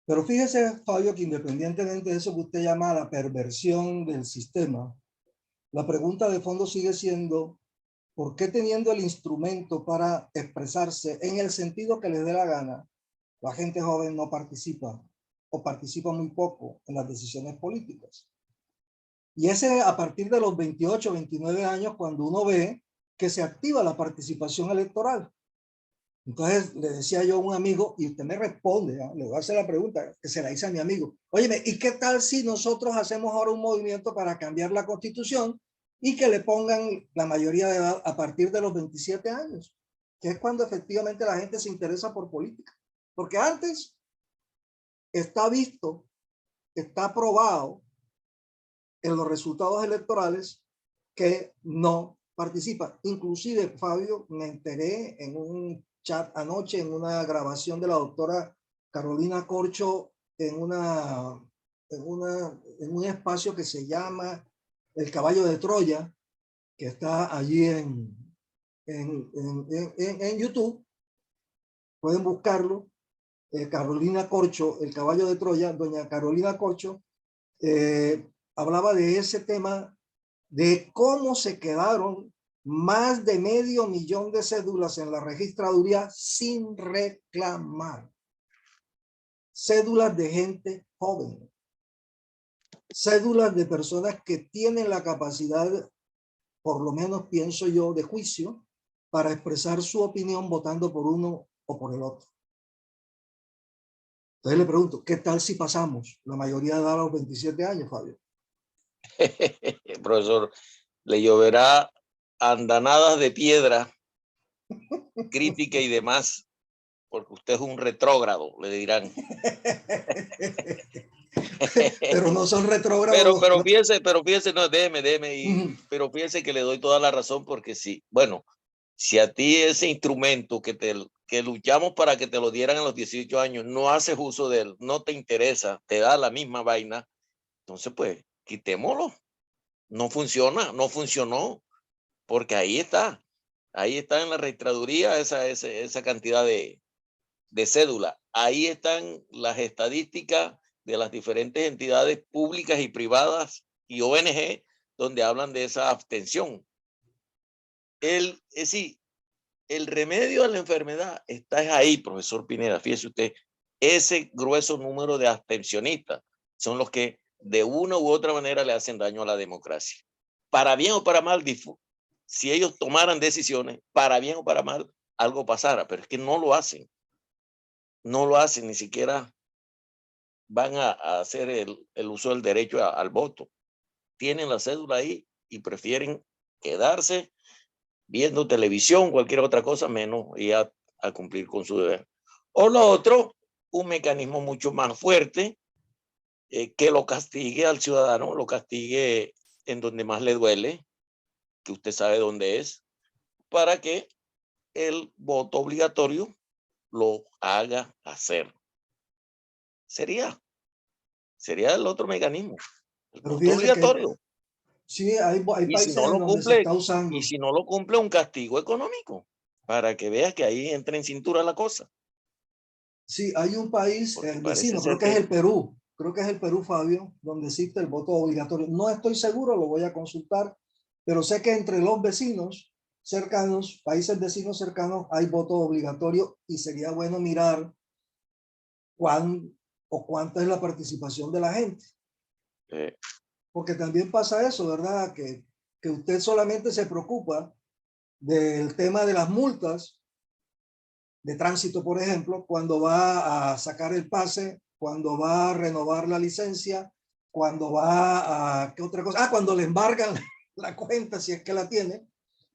Pero fíjese, Fabio, que independientemente de eso que usted llama la perversión del sistema, la pregunta de fondo sigue siendo, ¿por qué teniendo el instrumento para expresarse en el sentido que les dé la gana, la gente joven no participa o participa muy poco en las decisiones políticas? Y ese a partir de los 28, 29 años, cuando uno ve que se activa la participación electoral. Entonces le decía yo a un amigo, y usted me responde, ¿eh? Le voy a hacer la pregunta que se la hice a mi amigo. Óyeme, ¿y qué tal si nosotros hacemos ahora un movimiento para cambiar la constitución y que le pongan la mayoría de edad a partir de los 27 años? Que es cuando efectivamente la gente se interesa por política. Porque antes está visto, está probado en los resultados electorales que no participa. Inclusive, Fabio, me enteré en un chat anoche, en una grabación de la doctora Carolina Corcho en un espacio que se llama El Caballo de Troya, que está allí en YouTube. Pueden buscarlo. Carolina Corcho, El Caballo de Troya, doña Carolina Corcho, hablaba de ese tema, de cómo se quedaron más de 500,000 de cédulas en la registraduría sin reclamar. Cédulas de gente joven. Cédulas de personas que tienen la capacidad, por lo menos pienso yo, de juicio, para expresar su opinión votando por uno o por el otro. Entonces le pregunto, ¿qué tal si pasamos la mayoría de edad a los 27 años, Fabio? Profesor, le lloverá andanadas de piedra, crítica y demás, porque usted es un retrógrado, le dirán. Pero no son retrógrados. Pero fíjese, no, déjeme, pero fíjese que le doy toda la razón, porque sí, bueno, si a ti ese instrumento que luchamos para que te lo dieran a los 18 años, no haces uso de él, no te interesa, te da la misma vaina, entonces pues quitémoslo. No funciona, no funcionó, porque ahí está en la registraduría esa cantidad de cédula. Ahí están las estadísticas de las diferentes entidades públicas y privadas y ONG donde hablan de esa abstención. Es decir, el remedio a la enfermedad está ahí, profesor Pineda. Fíjese usted, ese grueso número de abstencionistas son los que de una u otra manera le hacen daño a la democracia. Para bien o para mal, si ellos tomaran decisiones, para bien o para mal, algo pasara, pero es que no lo hacen. No lo hacen, ni siquiera van a hacer el uso del derecho al voto. Tienen la cédula ahí y prefieren quedarse viendo televisión, cualquier otra cosa, menos ir a cumplir con su deber. O lo otro, un mecanismo mucho más fuerte que lo castigue al ciudadano, lo castigue en donde más le duele, que usted sabe dónde es, para que el voto obligatorio lo haga hacer. Sería el otro mecanismo, el Pero voto obligatorio. Sí, hay Y países si no en lo donde se cumple, está usando. y si no lo cumple, un castigo económico, para que veas que ahí entra en cintura la cosa. Sí, hay un país Porque vecino, creo que es el Perú. Creo que es el Perú, Fabio, donde existe el voto obligatorio. No estoy seguro, lo voy a consultar, pero sé que entre los vecinos cercanos, países vecinos cercanos, hay voto obligatorio y sería bueno mirar cuánta es la participación de la gente. Porque también pasa eso, ¿verdad? Que usted solamente se preocupa del tema de las multas de tránsito, por ejemplo, cuando va a sacar el pase, cuando va a renovar la licencia, cuando va a, ¿qué otra cosa? Cuando le embargan la cuenta, si es que la tiene,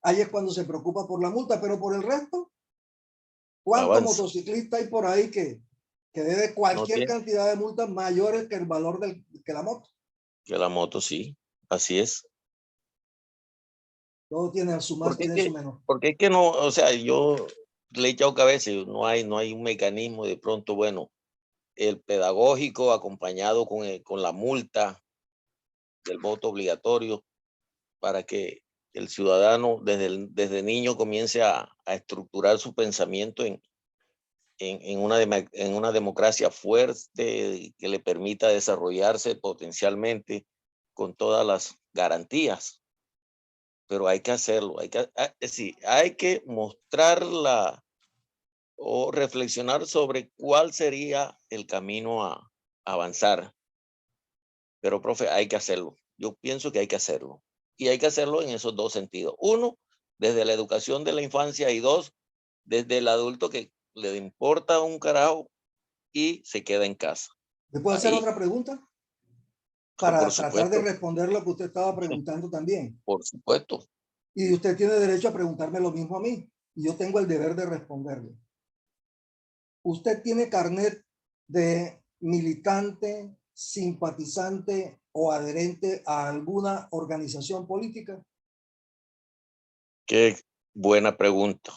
ahí es cuando se preocupa por la multa, pero por el resto, ¿cuántos motociclistas hay por ahí que debe cualquier cantidad de multas mayores que el valor que la moto? Que la moto, sí, así es. Todo tiene su más, tiene su menos. Porque es que no, o sea, yo le he echado cabeza y no hay un mecanismo de pronto, bueno, el pedagógico acompañado con la multa del voto obligatorio para que el ciudadano desde niño comience a estructurar su pensamiento en una democracia fuerte que le permita desarrollarse potencialmente con todas las garantías. Pero hay que hacerlo, hay que mostrarla o reflexionar sobre cuál sería el camino a avanzar. Pero, profe, hay que hacerlo. Yo pienso que hay que hacerlo. Y hay que hacerlo en esos dos sentidos. Uno, desde la educación de la infancia y dos, desde el adulto que le importa un carajo y se queda en casa. ¿Le puedo hacer otra pregunta? Para tratar de responder lo que usted estaba preguntando también. Por supuesto. Y usted tiene derecho a preguntarme lo mismo a mí. Y yo tengo el deber de responderle. ¿Usted tiene carnet de militante, simpatizante o adherente a alguna organización política? Qué buena pregunta.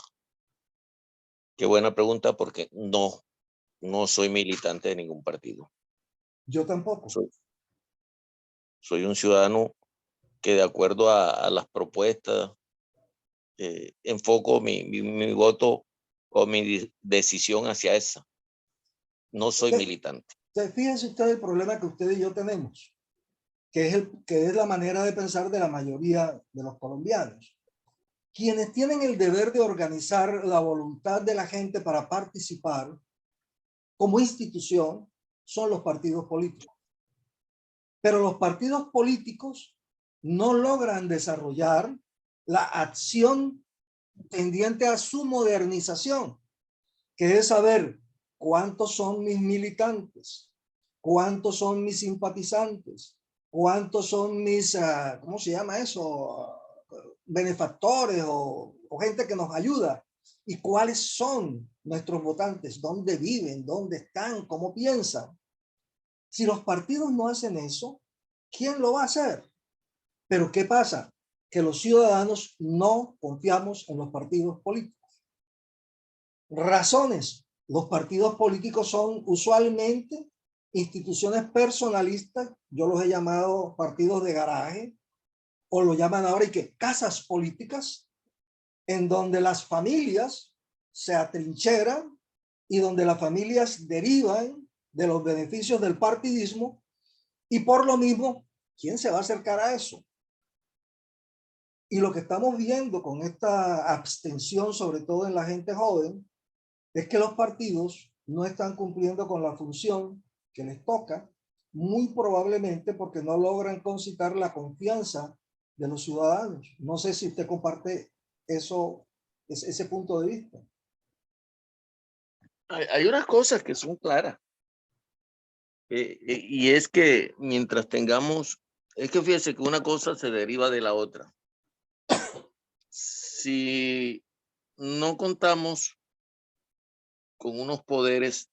Qué buena pregunta porque no soy militante de ningún partido. Yo tampoco. Soy un ciudadano que de acuerdo a las propuestas enfoco mi voto o mi decisión hacia esa. No soy militante. Fíjense usted el problema que usted y yo tenemos, que es la manera de pensar de la mayoría de los colombianos. Quienes tienen el deber de organizar la voluntad de la gente para participar como institución son los partidos políticos. Pero los partidos políticos no logran desarrollar la acción tendiente a su modernización, que es saber cuántos son mis militantes, cuántos son mis simpatizantes, cuántos son mis, ¿cómo se llama eso? Benefactores o gente que nos ayuda, y cuáles son nuestros votantes, dónde viven, dónde están, cómo piensan. Si los partidos no hacen eso, ¿quién lo va a hacer? Pero ¿qué pasa? Que los ciudadanos no confiamos en los partidos políticos. Razones. Los partidos políticos son usualmente instituciones personalistas, yo los he llamado partidos de garaje, o lo llaman ahora y que casas políticas, en donde las familias se atrincheran y donde las familias derivan de los beneficios del partidismo, y por lo mismo, ¿quién se va a acercar a eso? Y lo que estamos viendo con esta abstención, sobre todo en la gente joven, es que los partidos no están cumpliendo con la función que les toca, muy probablemente porque no logran concitar la confianza de los ciudadanos. No sé si usted comparte ese punto de vista. Hay unas cosas que son claras. Y es que mientras tengamos, es que fíjese que una cosa se deriva de la otra. si no contamos con unos poderes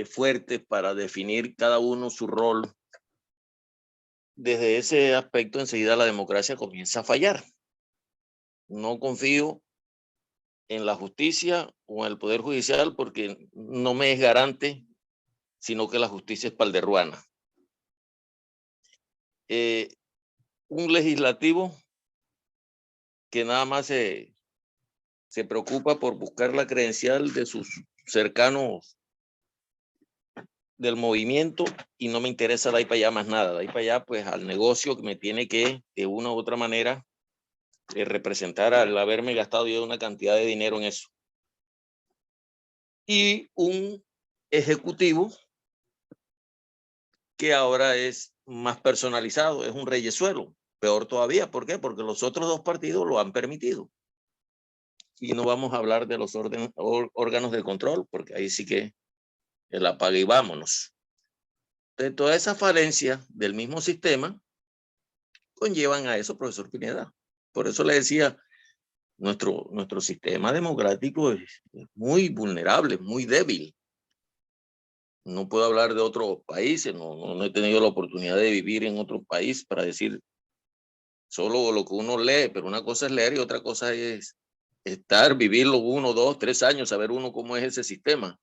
fuertes para definir cada uno su rol, desde ese aspecto enseguida la democracia comienza a fallar. No confío en la justicia o en el poder judicial porque no me es garante, sino que la justicia es palderruana. Un legislativo que nada más se preocupa por buscar la credencial de sus cercanos del movimiento y no me interesa de ahí para allá más nada. De ahí para allá, pues al negocio que me tiene que, de una u otra manera, representar al haberme gastado yo una cantidad de dinero en eso. Y un ejecutivo que ahora es más personalizado, es un reyesuelo. Peor todavía, ¿por qué? Porque los otros dos partidos lo han permitido. Y no vamos a hablar de los órganos de control, porque ahí sí que el apague y vámonos. De toda esa falencia del mismo sistema conllevan a eso, profesor Pineda. Por eso le decía, nuestro sistema democrático es muy vulnerable, muy débil. No puedo hablar de otros países, no he tenido la oportunidad de vivir en otro país para decir solo lo que uno lee, pero una cosa es leer y otra cosa es vivirlo 1, 2, 3 años, saber uno cómo es ese sistema,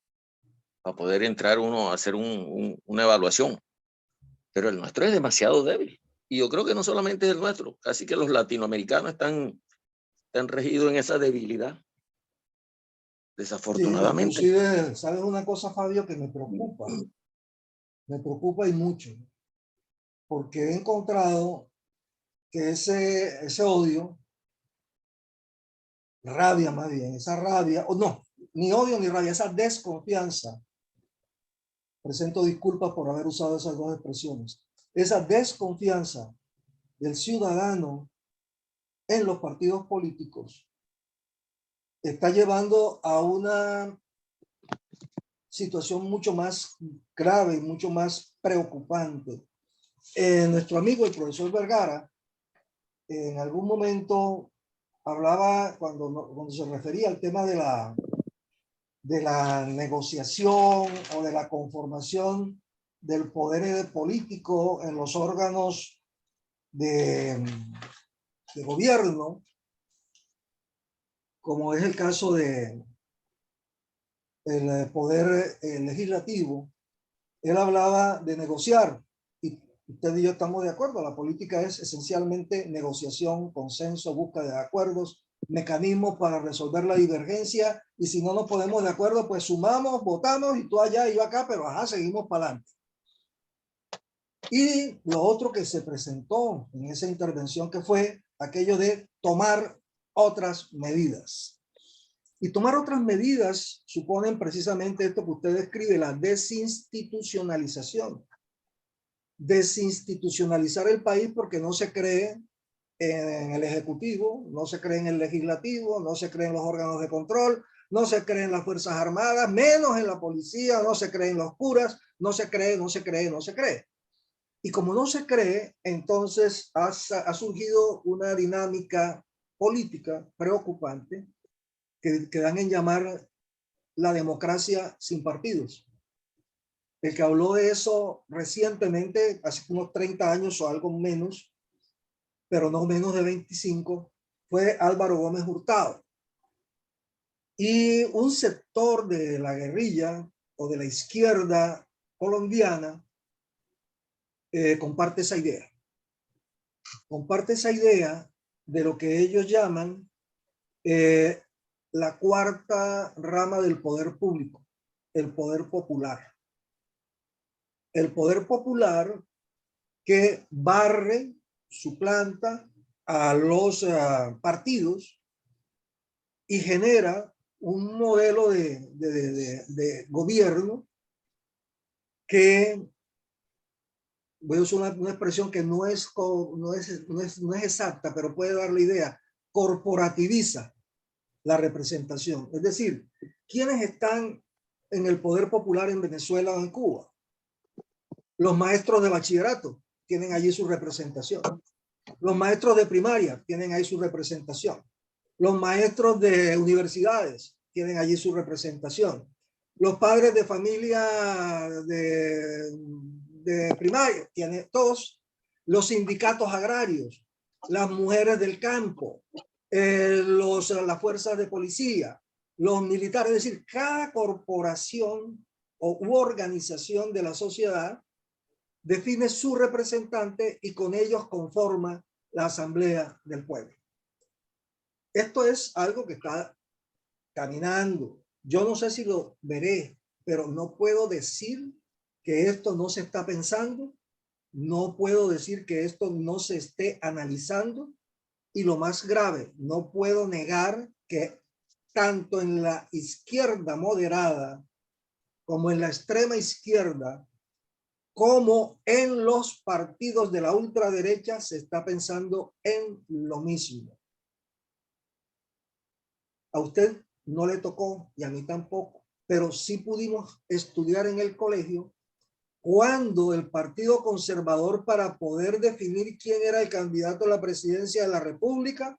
para poder entrar uno a hacer una evaluación. Pero el nuestro es demasiado débil. Y yo creo que no solamente es el nuestro, casi que los latinoamericanos están regidos en esa debilidad, desafortunadamente. Sí, inclusive, ¿sabes una cosa, Fabio, que me preocupa? Me preocupa y mucho, porque he encontrado que ese odio, rabia más bien, esa rabia, o no, ni odio ni rabia, esa desconfianza, presento disculpas por haber usado esas dos expresiones, esa desconfianza del ciudadano en los partidos políticos está llevando a una situación mucho más grave y mucho más preocupante. Nuestro amigo, el profesor Vergara, en algún momento hablaba, cuando se refería al tema de la negociación o de la conformación del poder político en los órganos de gobierno, como es el caso del poder legislativo. Él hablaba de negociar, y usted y yo estamos de acuerdo. La política es esencialmente negociación, consenso, búsqueda de acuerdos, mecanismos para resolver la divergencia, y si no nos ponemos de acuerdo, pues sumamos, votamos, y tú allá y yo acá, pero ajá, seguimos para adelante. Y lo otro que se presentó en esa intervención, que fue aquello de tomar otras medidas. Y tomar otras medidas suponen precisamente esto que usted describe, la desinstitucionalización. Desinstitucionalizar el país porque no se cree en el Ejecutivo, no se cree en el Legislativo, no se cree en los órganos de control, no se cree en las Fuerzas Armadas, menos en la policía, no se cree en los curas, no se cree. Y como no se cree, entonces ha surgido una dinámica política preocupante que dan en llamar la democracia sin partidos. El que habló de eso recientemente, hace unos 30 años o algo menos, pero no menos de 25, fue Álvaro Gómez Hurtado. Y un sector de la guerrilla o de la izquierda colombiana comparte esa idea. Comparte esa idea de lo que ellos llaman la cuarta rama del poder público, el poder popular. El poder popular que barre, suplanta a los partidos y genera un modelo de gobierno que, voy a usar una expresión que no es exacta, pero puede dar la idea, corporativiza la representación. Es decir, ¿quiénes están en el poder popular en Venezuela o en Cuba? Los maestros de bachillerato tienen allí su representación. Los maestros de primaria tienen ahí su representación. Los maestros de universidades tienen allí su representación. Los padres de familia de primaria tienen todos. Los sindicatos agrarios, las mujeres del campo, las fuerzas de policía, los militares, es decir, cada corporación u organización de la sociedad define su representante y con ellos conforma la Asamblea del Pueblo. Esto es algo que está caminando. Yo no sé si lo veré, pero no puedo decir que esto no se está pensando, no puedo decir que esto no se esté analizando, y lo más grave, no puedo negar que tanto en la izquierda moderada como en la extrema izquierda, como en los partidos de la ultraderecha, se está pensando en lo mismo. A usted no le tocó y a mí tampoco, pero sí pudimos estudiar en el colegio cuando el Partido Conservador, para poder definir quién era el candidato a la presidencia de la República,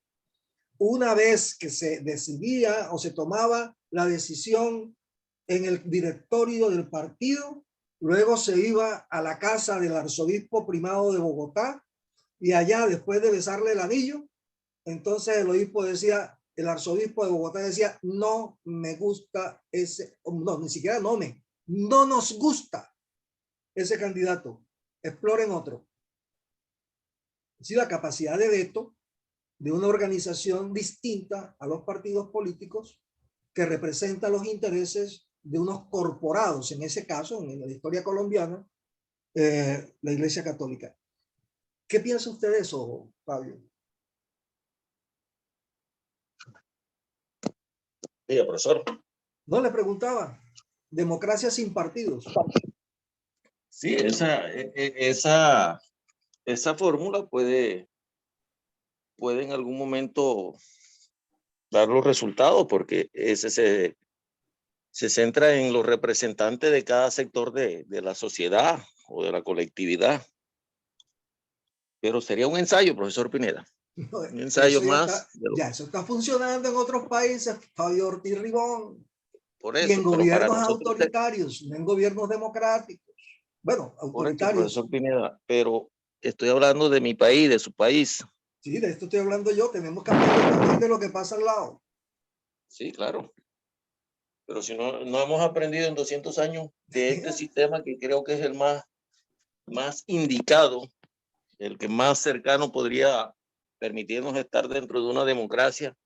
una vez que se decidía o se tomaba la decisión en el directorio del partido, luego se iba a la casa del arzobispo primado de Bogotá y allá, después de besarle el anillo, entonces el arzobispo de Bogotá decía: no me gusta ese, no, ni siquiera no nos gusta ese candidato, exploren otro. Sí, la capacidad de veto de una organización distinta a los partidos políticos que representa los intereses de unos corporados, en ese caso, en la historia colombiana, la Iglesia Católica. ¿Qué piensa usted de eso, Fabio? Sí, profesor. No, le preguntaba. Democracia sin partidos. Sí, esa fórmula puede en algún momento dar los resultados, porque ese se centra en los representantes de cada sector de la sociedad o de la colectividad. Pero sería un ensayo, profesor Pineda. Un ensayo más. Eso está funcionando en otros países, Fabio Ortiz Ribón. Por eso, y en gobiernos autoritarios, no en gobiernos democráticos. Bueno, autoritarios. Por eso, profesor Pineda, pero estoy hablando de mi país, de su país. Sí, de esto estoy hablando yo. Tenemos que aprender también de lo que pasa al lado. Sí, claro. Pero si no hemos aprendido en 200 años de este sistema, que creo que es el más indicado, el que más cercano podría permitirnos estar dentro de una democracia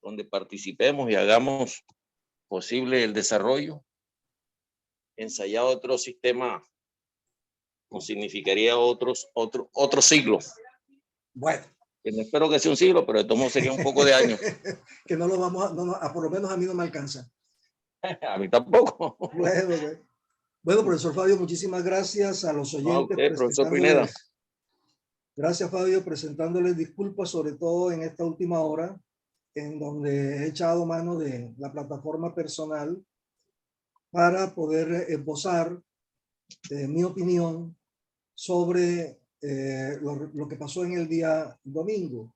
donde participemos y hagamos posible el desarrollo, ensayar otro sistema nos significaría otro siglo. Bueno. Que no espero que sea un siglo, pero de todo modo sería un poco de años. Que no lo vamos a, por lo menos a mí no me alcanza. A mí tampoco. Bueno, profesor Fabio, muchísimas gracias a los oyentes. Profesor Pineda. Gracias, Fabio, presentándoles disculpas, sobre todo en esta última hora, en donde he echado mano de la plataforma personal para poder esbozar mi opinión sobre lo que pasó en el día domingo.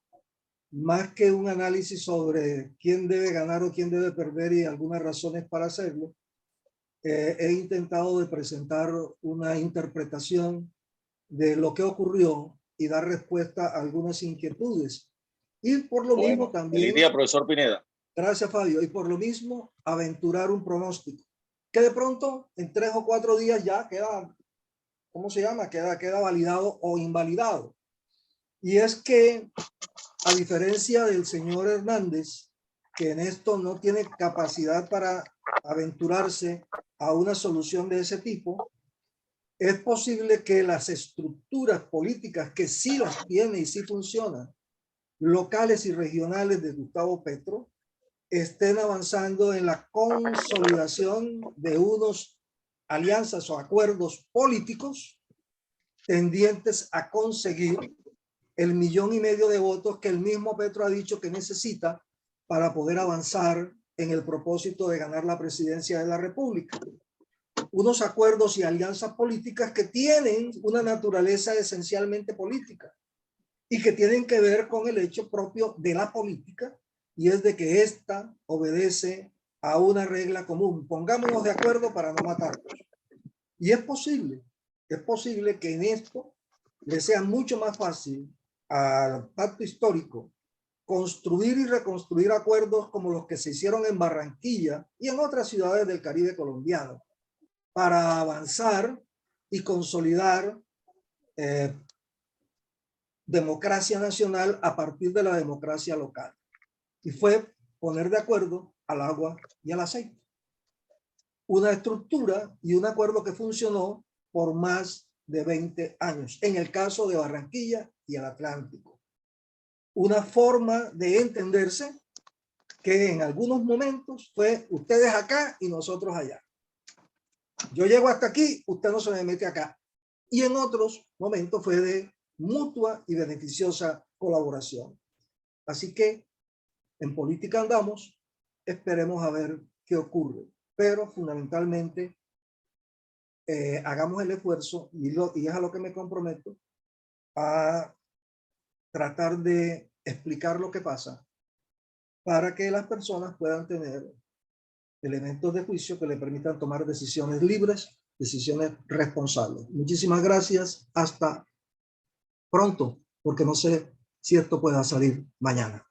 Más que un análisis sobre quién debe ganar o quién debe perder y algunas razones para hacerlo, he intentado de presentar una interpretación de lo que ocurrió y dar respuesta a algunas inquietudes. Y por lo mismo también... Feliz día, profesor Pineda. Gracias, Fabio. Y por lo mismo, aventurar un pronóstico, que de pronto en 3 o 4 días ya queda, ¿cómo se llama? Queda validado o invalidado. Y es que, a diferencia del señor Hernández, que en esto no tiene capacidad para aventurarse a una solución de ese tipo, es posible que las estructuras políticas, que sí las tiene y sí funcionan, locales y regionales de Gustavo Petro, estén avanzando en la consolidación de unos alianzas o acuerdos políticos tendientes a conseguir el 1,5 millones de votos que el mismo Petro ha dicho que necesita para poder avanzar en el propósito de ganar la presidencia de la República. Unos acuerdos y alianzas políticas que tienen una naturaleza esencialmente política. y que tienen que ver con el hecho propio de la política, y es de que ésta obedece a una regla común. Pongámonos de acuerdo para no matarnos. Y es posible que en esto le sea mucho más fácil al pacto histórico construir y reconstruir acuerdos como los que se hicieron en Barranquilla y en otras ciudades del Caribe colombiano para avanzar y consolidar democracia nacional a partir de la democracia local. Y fue poner de acuerdo al agua y al aceite. Una estructura y un acuerdo que funcionó por más de 20 años, en el caso de Barranquilla y el Atlántico. Una forma de entenderse que en algunos momentos fue ustedes acá y nosotros allá. Yo llego hasta aquí, usted no se me mete acá. Y en otros momentos fue de mutua y beneficiosa colaboración. Así que en política andamos, esperemos a ver qué ocurre. Pero fundamentalmente hagamos el esfuerzo, y es a lo que me comprometo, a tratar de explicar lo que pasa para que las personas puedan tener elementos de juicio que le permitan tomar decisiones libres, decisiones responsables. Muchísimas gracias. Hasta pronto, porque no sé si esto pueda salir mañana.